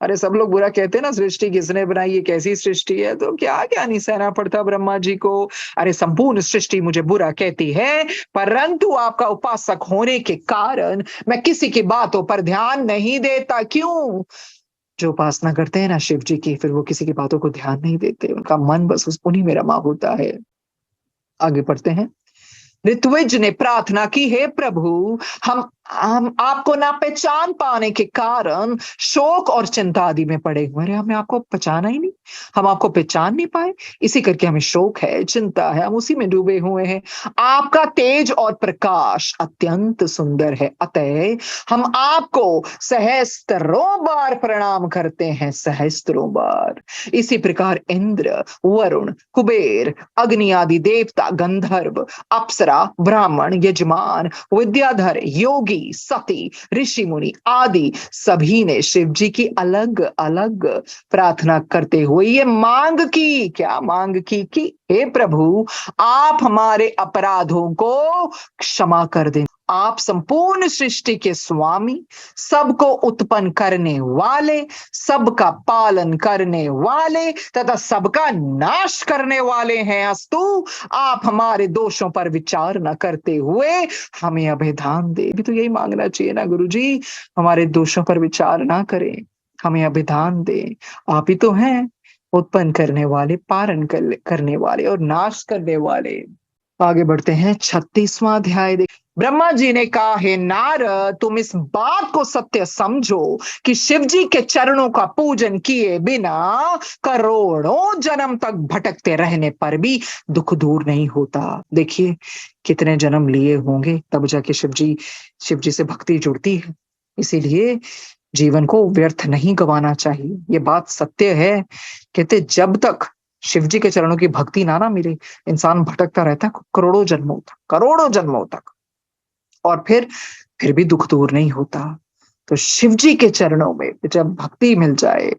अरे सब लोग बुरा कहते हैं ना, सृष्टि किसने बनाई, ये कैसी सृष्टि है, तो क्या क्या नहीं सहना पड़ता ब्रह्मा जी को। अरे संपूर्ण सृष्टि मुझे बुरा कहती है, परंतु आपका उपासक होने के कारण मैं किसी की बातों पर ध्यान नहीं देता। क्यों? जो उपासना करते हैं ना शिव जी की, फिर वो किसी की बातों को ध्यान नहीं देते, उनका मन बस उन्हीं में रमा होता है। आगे पढ़ते हैं। ऋत्विज ने प्रार्थना की, हे प्रभु, हम आपको ना पहचान पाने के कारण शोक और चिंता आदि में पड़े हुए हैं। हमें आपको पहचाना ही नहीं, हम आपको पहचान नहीं पाए, इसी करके हमें शोक है, चिंता है, हम उसी में डूबे हुए हैं। आपका तेज और प्रकाश अत्यंत सुंदर है, अतः हम आपको सहस्त्रों बार प्रणाम करते हैं, सहस्त्रों बार। इसी प्रकार इंद्र, वरुण, कुबेर, अग्नि आदि देवता, गंधर्व, अप्सरा, ब्राह्मण, यजमान, विद्याधर, योगी, सती, ऋषि मुनि आदि सभी ने शिव जी की अलग अलग प्रार्थना करते हुए ये मांग की। क्या मांग की? कि हे प्रभु, आप हमारे अपराधों को क्षमा कर दें। आप संपूर्ण सृष्टि के स्वामी, सबको उत्पन्न करने वाले, सबका पालन करने वाले तथा सबका नाश करने वाले हैं। अस्तु आप हमारे दोषों पर विचार न करते हुए हमें अभिधान दे। भी तो यही मांगना चाहिए ना गुरु जी, हमारे दोषों पर विचार ना करें, हमें अभिधान दे। आप ही तो हैं उत्पन्न करने वाले, पालन करने वाले और नाश करने वाले। आगे बढ़ते हैं 36वां अध्याय। ब्रह्मा जी ने कहा, हे नारद, तुम इस बात को सत्य समझो कि शिव जी के चरणों का पूजन किए बिना करोड़ों जन्म तक भटकते रहने पर भी दुख दूर नहीं होता। देखिए कितने जन्म लिए होंगे तब जाके शिव जी से भक्ति जुड़ती है। इसीलिए जीवन को व्यर्थ नहीं गंवाना चाहिए। ये बात सत्य है। कहते जब तक शिव जी के चरणों की भक्ति ना मिले, इंसान भटकता रहता है करोड़ों जन्मों तक, और फिर भी दुख दूर नहीं होता। तो शिव जी के चरणों में जब भक्ति मिल जाए,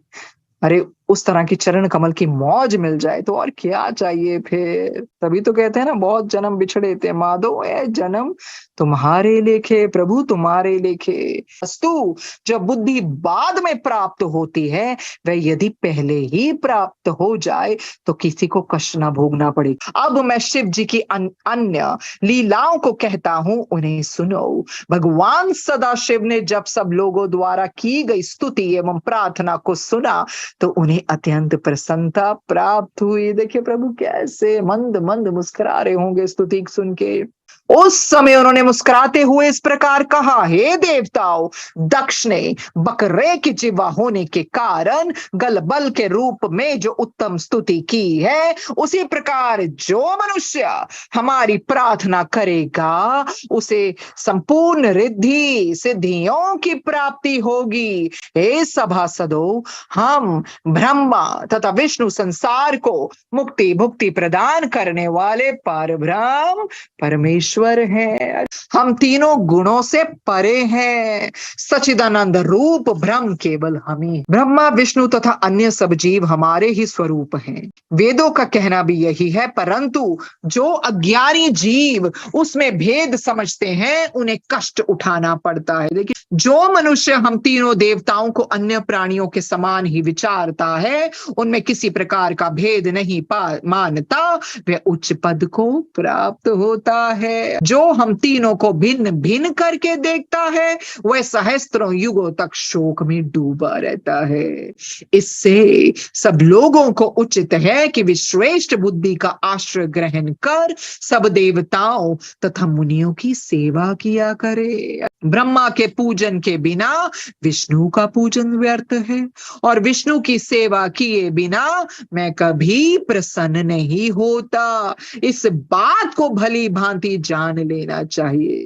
अरे उस तरह की चरण कमल की मौज मिल जाए, तो और क्या चाहिए फिर। तभी तो कहते हैं ना, बहुत जन्म बिछड़े थे माधो, ए जन्म तुम्हारे लेखे प्रभु तुम्हारे लेखे। वस्तु जो बुद्धि बाद में प्राप्त होती है, वह यदि पहले ही प्राप्त हो जाए तो किसी को कष्ट ना भोगना पड़े। अब मैं शिव जी की अन्य लीलाओं को कहता हूं, उन्हें सुनो। भगवान सदाशिव ने जब सब लोगों द्वारा की गई स्तुति एवं प्रार्थना को सुना तो उन्हें अत्यंत प्रसन्नता प्राप्त हुई। देखिए प्रभु कैसे मंद मंद मुस्कुरा रहे होंगे स्तुति सुन के। उस समय उन्होंने मुस्कुराते हुए इस प्रकार कहा, हे देवताओं, दक्ष ने बकरे की जिह्वा होने के कारण गलबल के रूप में जो उत्तम स्तुति की है, उसी प्रकार जो मनुष्य हमारी प्रार्थना करेगा उसे संपूर्ण रिद्धि सिद्धियों की प्राप्ति होगी। हे सभासदों, हम ब्रह्मा तथा विष्णु संसार को मुक्ति भुक्ति प्रदान करने वाले परब्रह्म परमेश्वर है। हम तीनों गुणों से परे हैं। सच्चिदानंद रूप ब्रह्म केवल हमें। ब्रह्मा विष्णु तथा अन्य सब जीव हमारे ही स्वरूप हैं। वेदों का कहना भी यही है, परंतु जो अज्ञानी जीव उसमें भेद समझते हैं उन्हें कष्ट उठाना पड़ता है। देखिए जो मनुष्य हम तीनों देवताओं को अन्य प्राणियों के समान ही विचारता है, उनमें किसी प्रकार का भेद नहीं मानता, वह उच्च पद को प्राप्त होता है। जो हम तीनों को भिन्न भिन्न करके देखता है, वह सहस्त्रों युगों तक शोक में डूबा रहता है। इससे सब लोगों को उचित है कि वे श्रेष्ठ बुद्धि का आश्रय ग्रहण कर सब देवताओं तथा मुनियों की सेवा किया करे। ब्रह्मा के पूजन के बिना विष्णु का पूजन व्यर्थ है, और विष्णु की सेवा किए बिना मैं कभी प्रसन्न नहीं होता। इस बात को भली भांति जान लेना चाहिए।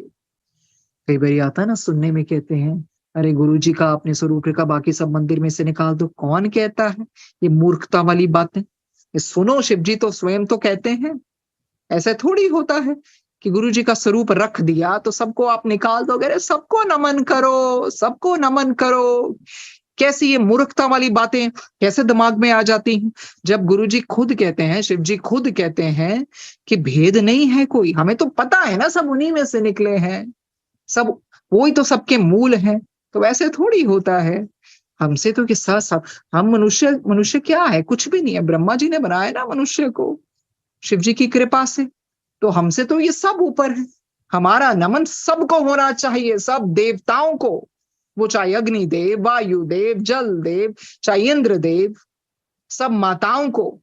कई बार आता ना सुनने में, कहते हैं अरे गुरु जी का आपने स्वरूप रेखा बाकी सब मंदिर में से निकाल दो। कौन कहता है? ये मूर्खता वाली बातें। ये सुनो, शिव जी तो स्वयं तो कहते हैं। ऐसा थोड़ी होता है कि गुरु जी का स्वरूप रख दिया तो सबको आप निकाल दोगे। अरे सबको नमन करो, सबको नमन करो। कैसी ये मूर्खता वाली बातें कैसे दिमाग में आ जाती हैं, जब गुरु जी खुद कहते हैं, शिव जी खुद कहते हैं कि भेद नहीं है कोई। हमें तो पता है ना, सब उन्हीं में से निकले हैं, सब वही तो सबके मूल हैं। तो वैसे थोड़ी होता है। हमसे तो किस्सा सब, हम मनुष्य क्या है? कुछ भी नहीं है। ब्रह्मा जी ने बनाया ना मनुष्य को शिव जी की कृपा से, तो हमसे तो ये सब ऊपर है। हमारा नमन सबको होना चाहिए, सब देवताओं को, वो चाहे अग्निदेव, वायुदेव, जल देव, चाहे इंद्र देव, सब माताओं को,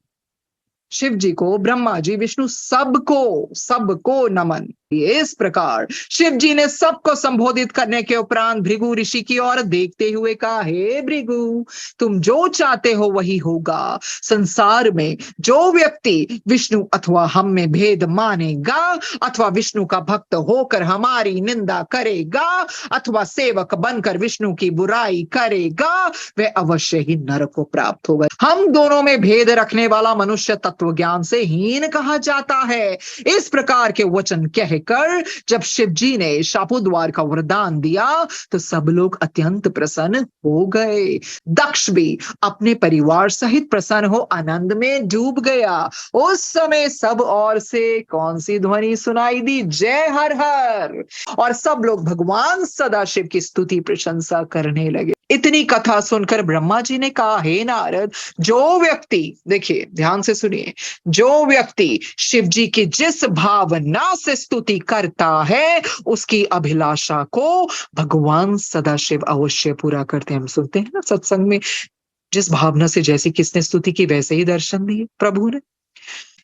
शिव जी को, ब्रह्मा जी, विष्णु, सबको नमन। इस प्रकार शिव जी ने सबको संबोधित करने के उपरांत भृगु ऋषि की ओर देखते हुए कहा, हे भृगु, तुम जो चाहते हो वही होगा। संसार में जो व्यक्ति विष्णु अथवा हम में भेद मानेगा, अथवा विष्णु का भक्त होकर हमारी निंदा करेगा, अथवा सेवक बनकर विष्णु की बुराई करेगा, वह अवश्य ही नरक को प्राप्त होगा। हम दोनों में भेद रखने वाला मनुष्य तत्व ज्ञान से हीन कहा जाता है। इस प्रकार के वचन कहकर जब शिव जी ने शापोद्वार का वरदान दिया तो सब लोग अत्यंत प्रसन्न हो गए। दक्ष भी अपने परिवार सहित प्रसन्न हो आनंद में डूब गया। उस समय सब ओर से कौन सी ध्वनि सुनाई दी? जय हर हर। और सब लोग भगवान सदाशिव की स्तुति प्रशंसा करने लगे। इतनी कथा सुनकर ब्रह्मा जी ने कहा, हे नारद, जो व्यक्ति, देखिए ध्यान से सुनिए, जो व्यक्ति शिव जी की जिस भावना से स्तुति करता है उसकी अभिलाषा को भगवान सदाशिव अवश्य पूरा करते हैं। हम सुनते हैं ना सत्संग में, जिस भावना से जैसी किसने स्तुति की वैसे ही दर्शन दिए प्रभु ने।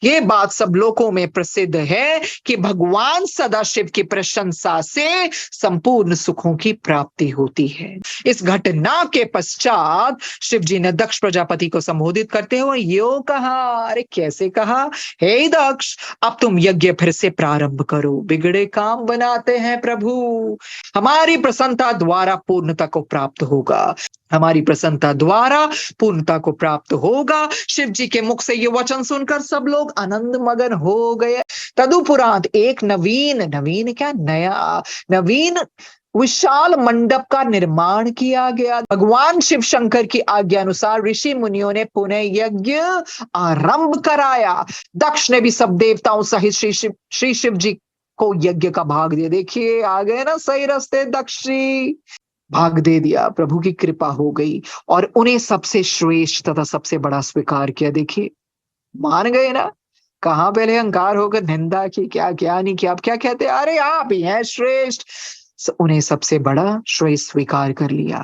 ये बात सब लोगों में प्रसिद्ध है कि भगवान सदाशिव की प्रशंसा से संपूर्ण सुखों की प्राप्ति होती है। इस घटना के पश्चात शिव जी ने दक्ष प्रजापति को संबोधित करते हुए यो कहा, अरे कैसे कहा, हे दक्ष, अब तुम यज्ञ फिर से प्रारंभ करो, बिगड़े काम बनाते हैं प्रभु, हमारी प्रसन्नता द्वारा पूर्णता को प्राप्त होगा, हमारी प्रसन्नता द्वारा पूर्णता को प्राप्त होगा। शिव जी के मुख से ये वचन सुनकर सब लोग आनंद मगन हो गए। तदुपरांत एक नवीन क्या, नवीन विशाल मंडप का निर्माण किया गया। भगवान शिव शंकर की आज्ञा अनुसार ऋषि मुनियों ने पुनः यज्ञ आरंभ कराया। दक्ष ने भी सब देवताओं सहित श्री शिव जी को यज्ञ का भाग दिया। देखिए आ गए ना सही रास्ते, दक्ष जी भाग दे दिया, प्रभु की कृपा हो गई और उन्हें सबसे श्रेष्ठ तथा सबसे बड़ा स्वीकार किया। देखिए मान गए ना, कहां पहले अहंकार होकर निंदा की, क्या क्या नहीं किया, अब क्या कहते, अरे आप ही हैं श्रेष्ठ, उन्हें सबसे बड़ा श्रेय स्वीकार कर लिया।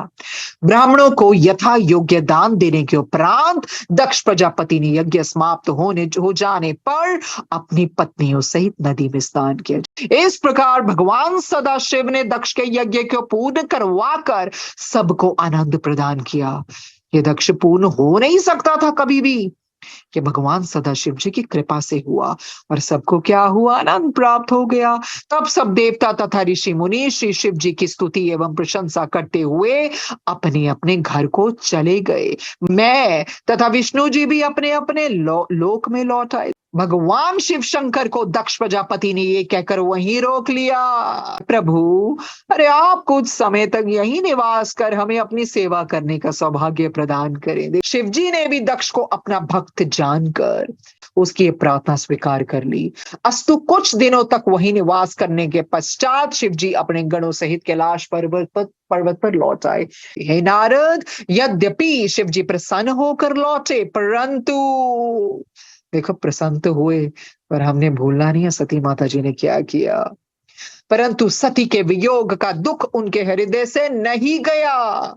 ब्राह्मणों को यथा योग्य दान देने के उपरांत दक्ष प्रजापति ने यज्ञ समाप्त हो जाने पर अपनी पत्नियों सहित नदी में स्नान किया। इस प्रकार भगवान सदाशिव ने दक्ष के यज्ञ को पूर्ण करवाकर सबको आनंद प्रदान किया। ये दक्ष पूर्ण हो नहीं सकता था कभी भी, कि भगवान सदाशिव जी की कृपा से हुआ और सबको क्या हुआ, आनंद प्राप्त हो गया। तब सब देवता तथा ऋषि मुनि श्री शिव जी की स्तुति एवं प्रशंसा करते हुए अपने अपने घर को चले गए। मैं तथा विष्णु जी भी अपने अपने लोक में लौट आए। भगवान शिव शंकर को दक्ष प्रजापति ने ये कहकर वहीं रोक लिया, प्रभु अरे आप कुछ समय तक यहीं निवास कर हमें अपनी सेवा करने का सौभाग्य प्रदान करें। शिव जी ने भी दक्ष को अपना भक्त जानकर उसकी प्रार्थना स्वीकार कर ली। अस्तु कुछ दिनों तक वहीं निवास करने के पश्चात शिव जी अपने गणों सहित कैलाश पर्वत पर लौट आए। हे नारद, यद्यपि शिव जी प्रसन्न होकर लौटे, परंतु देखो प्रसन्न हुए पर हमने भूलना नहीं है सती माता जी ने क्या किया। परंतु सती के वियोग का दुख उनके हृदय से नहीं गया।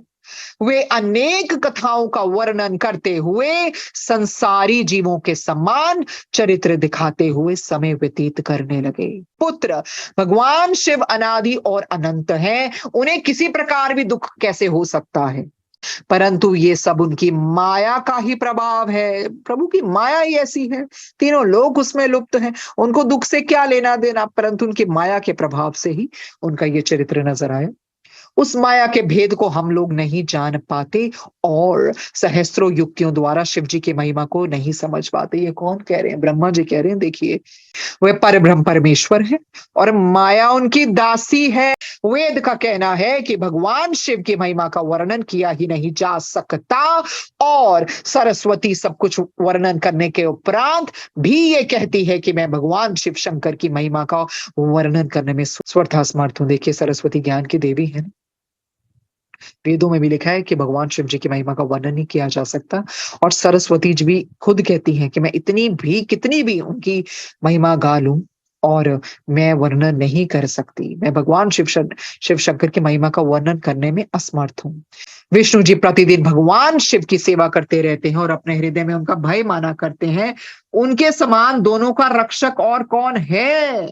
वे अनेक कथाओं का वर्णन करते हुए संसारी जीवों के समान चरित्र दिखाते हुए समय व्यतीत करने लगे। पुत्र, भगवान शिव अनादि और अनंत हैं, उन्हें किसी प्रकार भी दुख कैसे हो सकता है, परंतु ये सब उनकी माया का ही प्रभाव है। प्रभु की माया ही ऐसी है, तीनों लोग उसमें लुप्त हैं, उनको दुख से क्या लेना देना, परंतु उनकी माया के प्रभाव से ही उनका ये चरित्र नजर आया। उस माया के भेद को हम लोग नहीं जान पाते और सहस्त्रों युक्तियों द्वारा शिव जी की महिमा को नहीं समझ पाते। ये कौन कह रहे हैं, ब्रह्मा जी कह रहे हैं। देखिए वे परब्रह्म परमेश्वर है और माया उनकी दासी है। वेद का कहना है कि भगवान शिव की महिमा का वर्णन किया ही नहीं जा सकता और सरस्वती सब कुछ वर्णन करने के उपरांत भी ये कहती है कि मैं भगवान शिव शंकर की महिमा का वर्णन करने में स्वतः समर्थ हूं। देखिए सरस्वती ज्ञान की देवी है, वेदों में भी लिखा है कि भगवान शिव जी की महिमा का वर्णन नहीं किया जा सकता और सरस्वती जी भी खुद कहती हैं कि मैं कितनी भी उनकी महिमा गा लूं और मैं वर्णन नहीं कर सकती, मैं भगवान शिव शंकर की महिमा का वर्णन करने में असमर्थ हूं। विष्णु जी प्रतिदिन भगवान शिव की सेवा करते रहते हैं और अपने हृदय में उनका भय माना करते हैं। उनके समान दोनों का रक्षक और कौन है।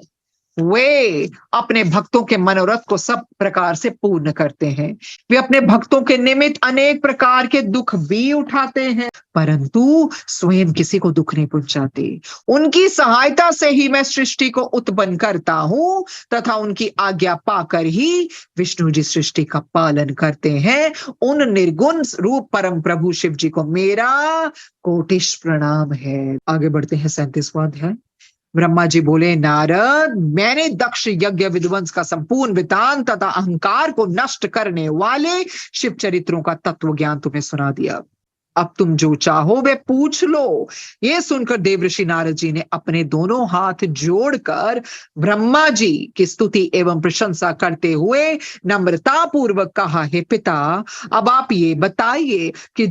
वे अपने भक्तों के मनोरथ को सब प्रकार से पूर्ण करते हैं। वे अपने भक्तों के निमित्त अनेक प्रकार के दुख भी उठाते हैं, परंतु स्वयं किसी को दुख नहीं पहुंचाते। उनकी सहायता से ही मैं सृष्टि को उत्पन्न करता हूं तथा उनकी आज्ञा पाकर ही विष्णु जी सृष्टि का पालन करते हैं। उन निर्गुण रूप परम प्रभु शिव जी को मेरा कोटिश प्रणाम है। आगे बढ़ते हैं 37वां अध्याय। ब्रह्मा जी बोले, नारद, मैंने दक्ष यज्ञ विध्वंस का संपूर्ण वृतांत तथा अहंकार को नष्ट करने वाले शिव चरित्रों का तत्व ज्ञान तुम्हें सुना दिया। अब तुम जो चाहो वे पूछ लो। ये सुनकर देवर्षि नारद जी ने अपने दोनों हाथ जोड़कर ब्रह्मा जी की स्तुति एवं प्रशंसा करते हुए नम्रता पूर्वक कहा, हे पिता, अब आप ये बताइए कि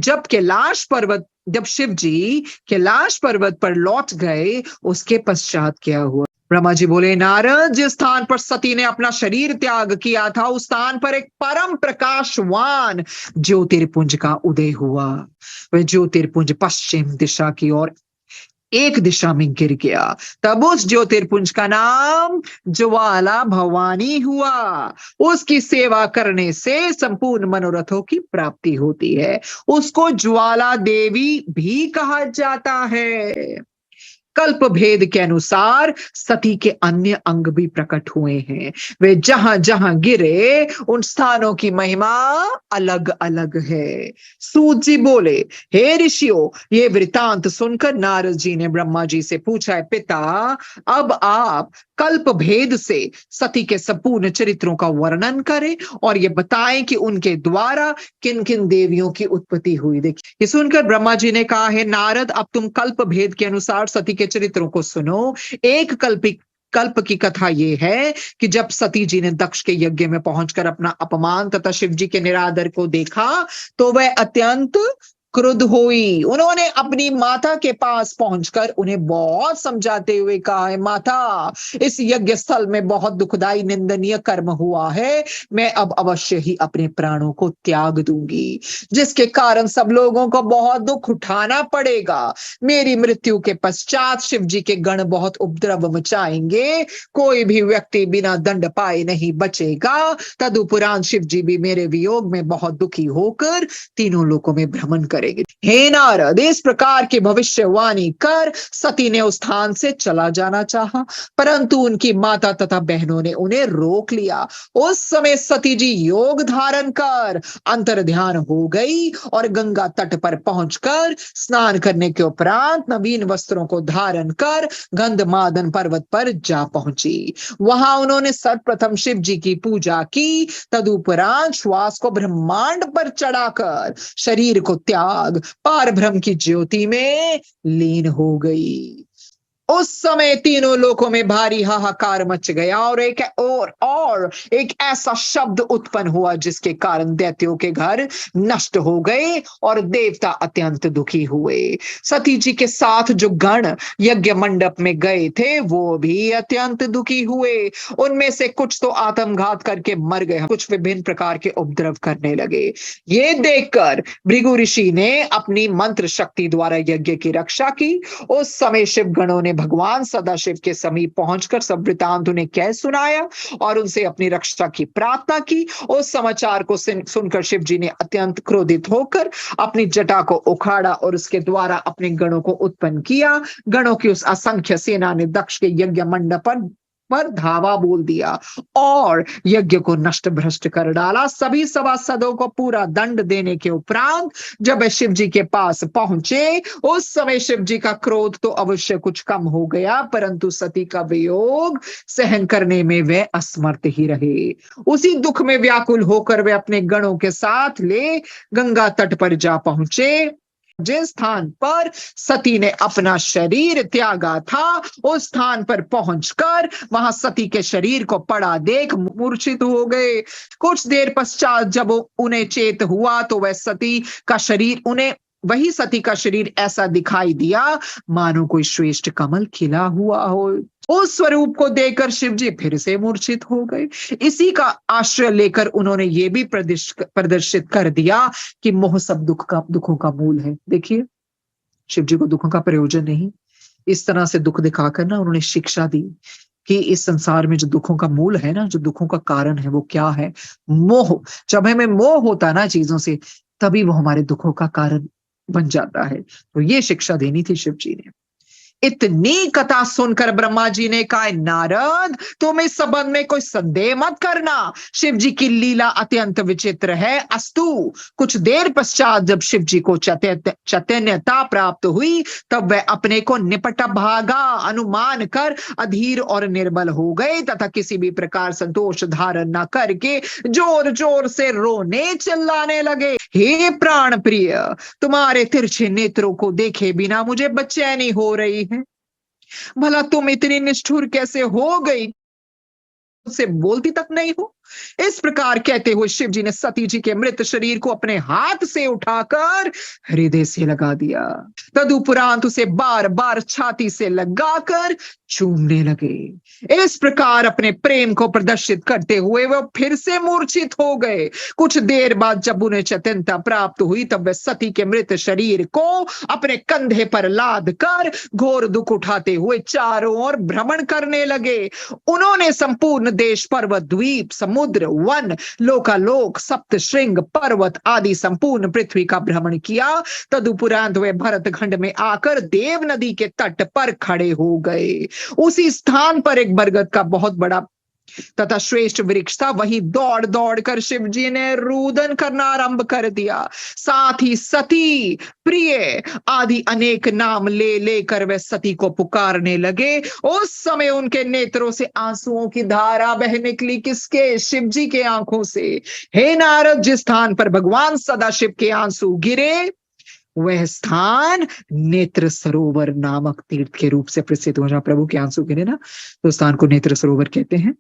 जब शिव जी कैलाश पर्वत पर लौट गए उसके पश्चात क्या हुआ। ब्रह्मा जी बोले, नारद, जिस स्थान पर सती ने अपना शरीर त्याग किया था उस स्थान पर एक परम प्रकाशवान ज्योतिर्पुंज का उदय हुआ। वह ज्योतिर्पुंज पश्चिम दिशा की ओर एक दिशा में गिर गया। तब उस ज्योतिर्पुंज का नाम ज्वाला भवानी हुआ। उसकी सेवा करने से संपूर्ण मनोरथों की प्राप्ति होती है। उसको ज्वाला देवी भी कहा जाता है। कल्प भेद के अनुसार सती के अन्य अंग भी प्रकट हुए हैं। वे जहां जहां गिरे उन स्थानों की महिमा अलग अलग है। सूत जी बोले, हे ऋषियों, ये वृतांत सुनकर नारद जी ने ब्रह्मा जी से पूछा है, पिता, अब आप कल्प भेद से सती के संपूर्ण चरित्रों का वर्णन करें और ये बताएं कि उनके द्वारा किन किन देवियों की उत्पत्ति हुई। देखिए, ये सुनकर ब्रह्मा जी ने कहा है, नारद, अब तुम कल्प भेद के अनुसार सती के चरित्रों को सुनो। एक कल्प की कथा ये है कि जब सती जी ने दक्ष के यज्ञ में पहुंचकर अपना अपमान तथा शिव जी के निरादर को देखा तो वह अत्यंत क्रुद्ध हुई। उन्होंने अपनी माता के पास पहुंचकर उन्हें बहुत समझाते हुए कहा है, माता, इस यज्ञ स्थल में बहुत दुखदाई निंदनीय कर्म हुआ है। मैं अब अवश्य ही अपने प्राणों को त्याग दूंगी, जिसके कारण सब लोगों को बहुत दुख उठाना पड़ेगा। मेरी मृत्यु के पश्चात शिव जी के गण बहुत उपद्रव मचाएंगे। कोई भी व्यक्ति बिना दंड पाए नहीं बचेगा। तदुपरांत शिव जी भी मेरे वियोग में बहुत दुखी होकर तीनों लोकों में भ्रमण करेंगे। हे नारद, इस प्रकार की भविष्यवाणी कर सती ने उस स्थान से चला जाना चाहा, परंतु उनकी माता तथा बहनों ने उन्हें रोक लिया। उस समय सती जी योग धारण कर अंतर ध्यान हो गई और गंगा तट पर पहुंचकर स्नान करने के उपरांत नवीन वस्त्रों को धारण कर गंधमादन पर्वत पर जा पहुंची। वहां उन्होंने सर्वप्रथम शिव जी की पूजा की। तदुपरांत श्वास को ब्रह्मांड पर चढ़ाकर शरीर को त्याग पार ब्रह्म की ज्योति में लीन हो गई। उस समय तीनों लोकों में भारी हाहाकार मच गया और एक ऐसा शब्द उत्पन्न हुआ जिसके कारण दैत्यों के घर नष्ट हो गए और देवता अत्यंत दुखी हुए। सती जी के साथ जो गण यज्ञ मंडप में गए थे वो भी अत्यंत दुखी हुए। उनमें से कुछ तो आत्मघात करके मर गए, कुछ विभिन्न प्रकार के उपद्रव करने लगे। ये देखकर भृगु ऋषि ने अपनी मंत्र शक्ति द्वारा यज्ञ की रक्षा की। उस समय शिव गणों ने भगवान सदाशिव के समीप पहुंचकर सब वृतांत उन्हें कह सुनाया और उनसे अपनी रक्षा की प्रार्थना की। उस समाचार को सुनकर शिव जी ने अत्यंत क्रोधित होकर अपनी जटा को उखाड़ा और उसके द्वारा अपने गणों को उत्पन्न किया। गणों की उस असंख्य सेना ने दक्ष के यज्ञ मंडप पर धावा बोल दिया और यज्ञ को नष्ट भ्रष्ट कर डाला। सभी सभासदों को पूरा दंड देने के उपरांत जब वे शिव जी के पास पहुंचे उस समय शिव जी का क्रोध तो अवश्य कुछ कम हो गया, परंतु सती का वियोग सहन करने में वे असमर्थ ही रहे। उसी दुख में व्याकुल होकर वे अपने गणों के साथ ले गंगा तट पर जा पहुंचे। जिस स्थान पर सती ने अपना शरीर त्यागा था उस स्थान पर पहुंचकर वहां सती के शरीर को पड़ा देख मूर्छित हो गए। कुछ देर पश्चात जब उन्हें चेत हुआ तो वही सती का शरीर ऐसा दिखाई दिया मानो कोई श्रेष्ठ कमल खिला हुआ हो। उस स्वरूप को देखकर शिव जी फिर से मूर्छित हो गए। इसी का आश्रय लेकर उन्होंने ये भी प्रदर्शित कर दिया कि मोह सब दुखों का मूल है। देखिए, शिव जी को दुखों का प्रयोजन नहीं, इस तरह से दुख दिखाकर ना उन्होंने शिक्षा दी कि इस संसार में जो दुखों का मूल है ना, जो दुखों का कारण है वो क्या है? मोह। जब हमें मोह होता ना चीजों से तभी वो हमारे दुखों का कारण बन जाता है। तो ये शिक्षा देनी थी शिव जी ने। इतनी कथा सुनकर ब्रह्मा जी ने कहा, नारद, तुम इस संबंध में कोई संदेह मत करना। शिव जी की लीला अत्यंत विचित्र है। अस्तु। कुछ देर पश्चात जब शिव जी को चैतन्यता प्राप्त हुई तब वह अपने को निपट भागा अनुमान कर अधीर और निर्बल हो गए तथा किसी भी प्रकार संतोष धारण न करके जोर जोर से रोने चिल्लाने लगे। हे प्राण प्रिय, तुम्हारे तिरछे नेत्रों को देखे बिना मुझे बेचैनी हो रही है। भला तुम इतनी निष्ठुर कैसे हो गई? से बोलती तक नहीं हो इस प्रकार कहते हुए शिव जी ने सती जी के मृत शरीर को अपने हाथ से उठाकर हृदय से लगा दिया। तदुपरांत उसे बार बार छाती से लगाकर चूमने लगे। इस प्रकार अपने प्रेम को प्रदर्शित करते हुए वह फिर से मूर्छित हो गए। कुछ देर बाद जब उन्हें चेतनता प्राप्त हुई तब वे सती के मृत शरीर को अपने कंधे पर लाद कर घोर दुख उठाते हुए चारों ओर भ्रमण करने लगे। उन्होंने संपूर्ण देश, पर्वत, द्वीप, समुद्र, वन, लोकालोक, सप्त श्रृंग, पर्वत आदि संपूर्ण पृथ्वी का भ्रमण किया। तदुपरांत वे भरत खंड में आकर देव नदी के तट पर खड़े हो गए। उसी स्थान पर एक बरगद का बहुत बड़ा तथा श्रेष्ठ वृक्ष था। वही दौड़ दौड़ कर शिव जी ने रुदन करना आरंभ कर दिया। साथ ही सती, प्रिय आदि अनेक नाम ले लेकर वे सती को पुकारने लगे। उस समय उनके नेत्रों से आंसुओं की धारा बह निकली। किसके? शिव जी के आंखों से। हे नारद, जिस स्थान पर भगवान सदाशिव के आंसू गिरे वह स्थान नेत्र सरोवर नामक तीर्थ के रूप से प्रसिद्ध हो। जहां प्रभु के आंसू गिरे ना, तो स्थान को नेत्र सरोवर कहते हैं,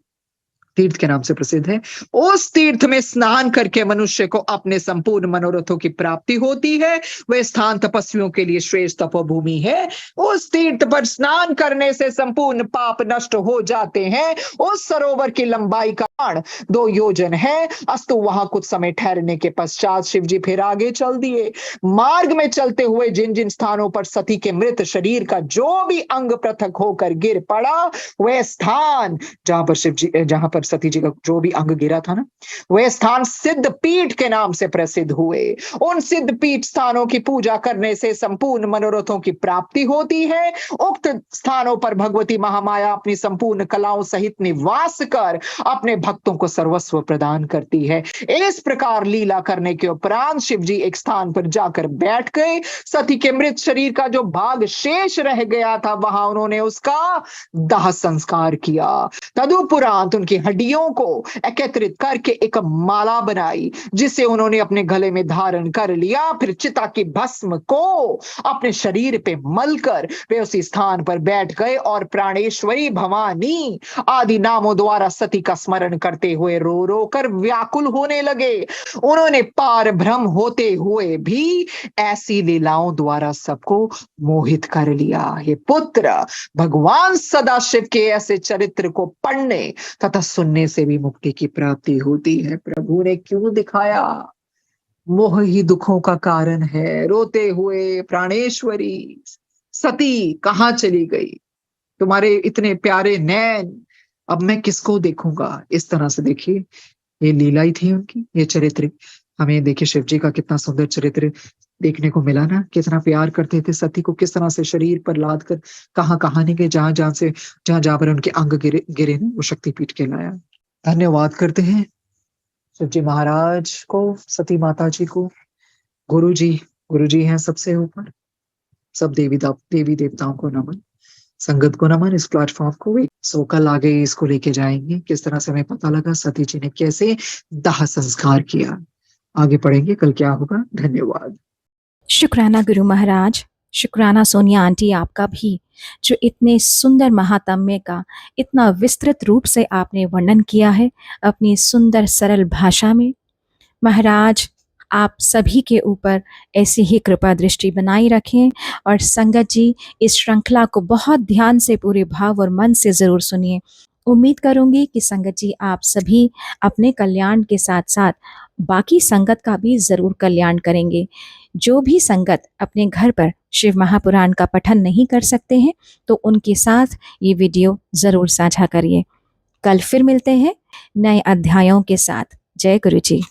तीर्थ के नाम से प्रसिद्ध है। उस तीर्थ में स्नान करके मनुष्य को अपने संपूर्ण मनोरथों की प्राप्ति होती है। वह स्थान तपस्वियों के लिए श्रेष्ठ तपोभूमि है। उस तीर्थ पर स्नान करने से संपूर्ण पाप नष्ट हो जाते हैं। उस सरोवर की लंबाई का 2 योजन है। अस्तु वहां कुछ समय ठहरने के पश्चात शिव जी फिर आगे चल दिए। मार्ग में चलते हुए जिन जिन स्थानों पर सती के मृत शरीर का जो भी अंग पृथक होकर गिर पड़ा, वह स्थान जहां पर सती जी का जो भी अंग गिरा था ना, वह स्थान सिद्ध पीठ के नाम से प्रसिद्ध हुए। उन सिद्ध पीठ स्थानों की पूजा करने से संपूर्ण मनोरथों की प्राप्ति होती है। उक्त स्थानों पर भगवती महामाया अपनी संपूर्ण कलाओं सहित निवास कर अपने भक्तों को सर्वस्व प्रदान करती है। इस प्रकार लीला करने के उपरांत शिव जी एक स्थान पर जाकर बैठ गए। सती के मृत शरीर का जो भाग शेष रह गया था, वहां उन्होंने उसका दाह संस्कार किया। तदुपरांत उनकी हड्डियों को एकत्रित करके एक माला बनाई, जिसे उन्होंने अपने गले में धारण कर लिया। फिर चिता की भस्म को अपने शरीर पे मलकर वे उसी स्थान पर बैठ गए और प्राणेश्वरी, भवानी आदि नामों द्वारा सती का स्मरण करते हुए रो रो कर व्याकुल होने लगे। उन्होंने पार भ्रम होते हुए भी ऐसी लीलाओं द्वारा सबको मोहित कर लिया। हे पुत्र, भगवान सदाशिव के ऐसे चरित्र को पढ़ने तथा सुनने से भी मुक्ति की प्राप्ति होती है। प्रभु ने क्यों दिखाया? मोह ही दुखों का कारण है। रोते हुए प्राणेश्वरी सती कहां चली गई? तुम्हारे इतने प्यारे नैन, अब मैं किसको देखूंगा? इस तरह से देखिए, ये लीला ही थी उनकी, ये चरित्र। हमें देखिए शिव जी का कितना सुंदर चरित्र देखने को मिला ना। कितना प्यार करते थे सती को, किस तरह से शरीर पर लाद कर कहां कहां नहीं गए, जहां पर उनके अंग गिरे ना, वो शक्तिपीठ कहलाया। धन्यवाद करते हैं शिव जी महाराज को, सती माता जी को। गुरु जी हैं सबसे ऊपर। सब देवी देवताओं को नमन, संगत को नमन। इस प्लेटफॉर्म को सो कल आगे इसको लेके जाएंगे, किस तरह से हमें पता लगा सती जी ने कैसे दाह संस्कार किया। आगे पढ़ेंगे कल क्या होगा। धन्यवाद। शुक्राना गुरु महाराज, शुक्राना सोनिया आंटी आपका भी, जो इतने सुंदर महात्म्य का इतना विस्तृत रूप से आपने वर्णन किया है अपनी सुंदर सरल भाषा में। महाराज, आप सभी के ऊपर ऐसी ही कृपा दृष्टि बनाई रखें और संगत जी इस श्रृंखला को बहुत ध्यान से पूरे भाव और मन से ज़रूर सुनिए। उम्मीद करूंगी कि संगत जी आप सभी अपने कल्याण के साथ साथ बाकी संगत का भी ज़रूर कल्याण करेंगे। जो भी संगत अपने घर पर शिव महापुराण का पठन नहीं कर सकते हैं, तो उनके साथ ये वीडियो ज़रूर साझा करिए। कल फिर मिलते हैं नए अध्यायों के साथ। जय गुरु जी।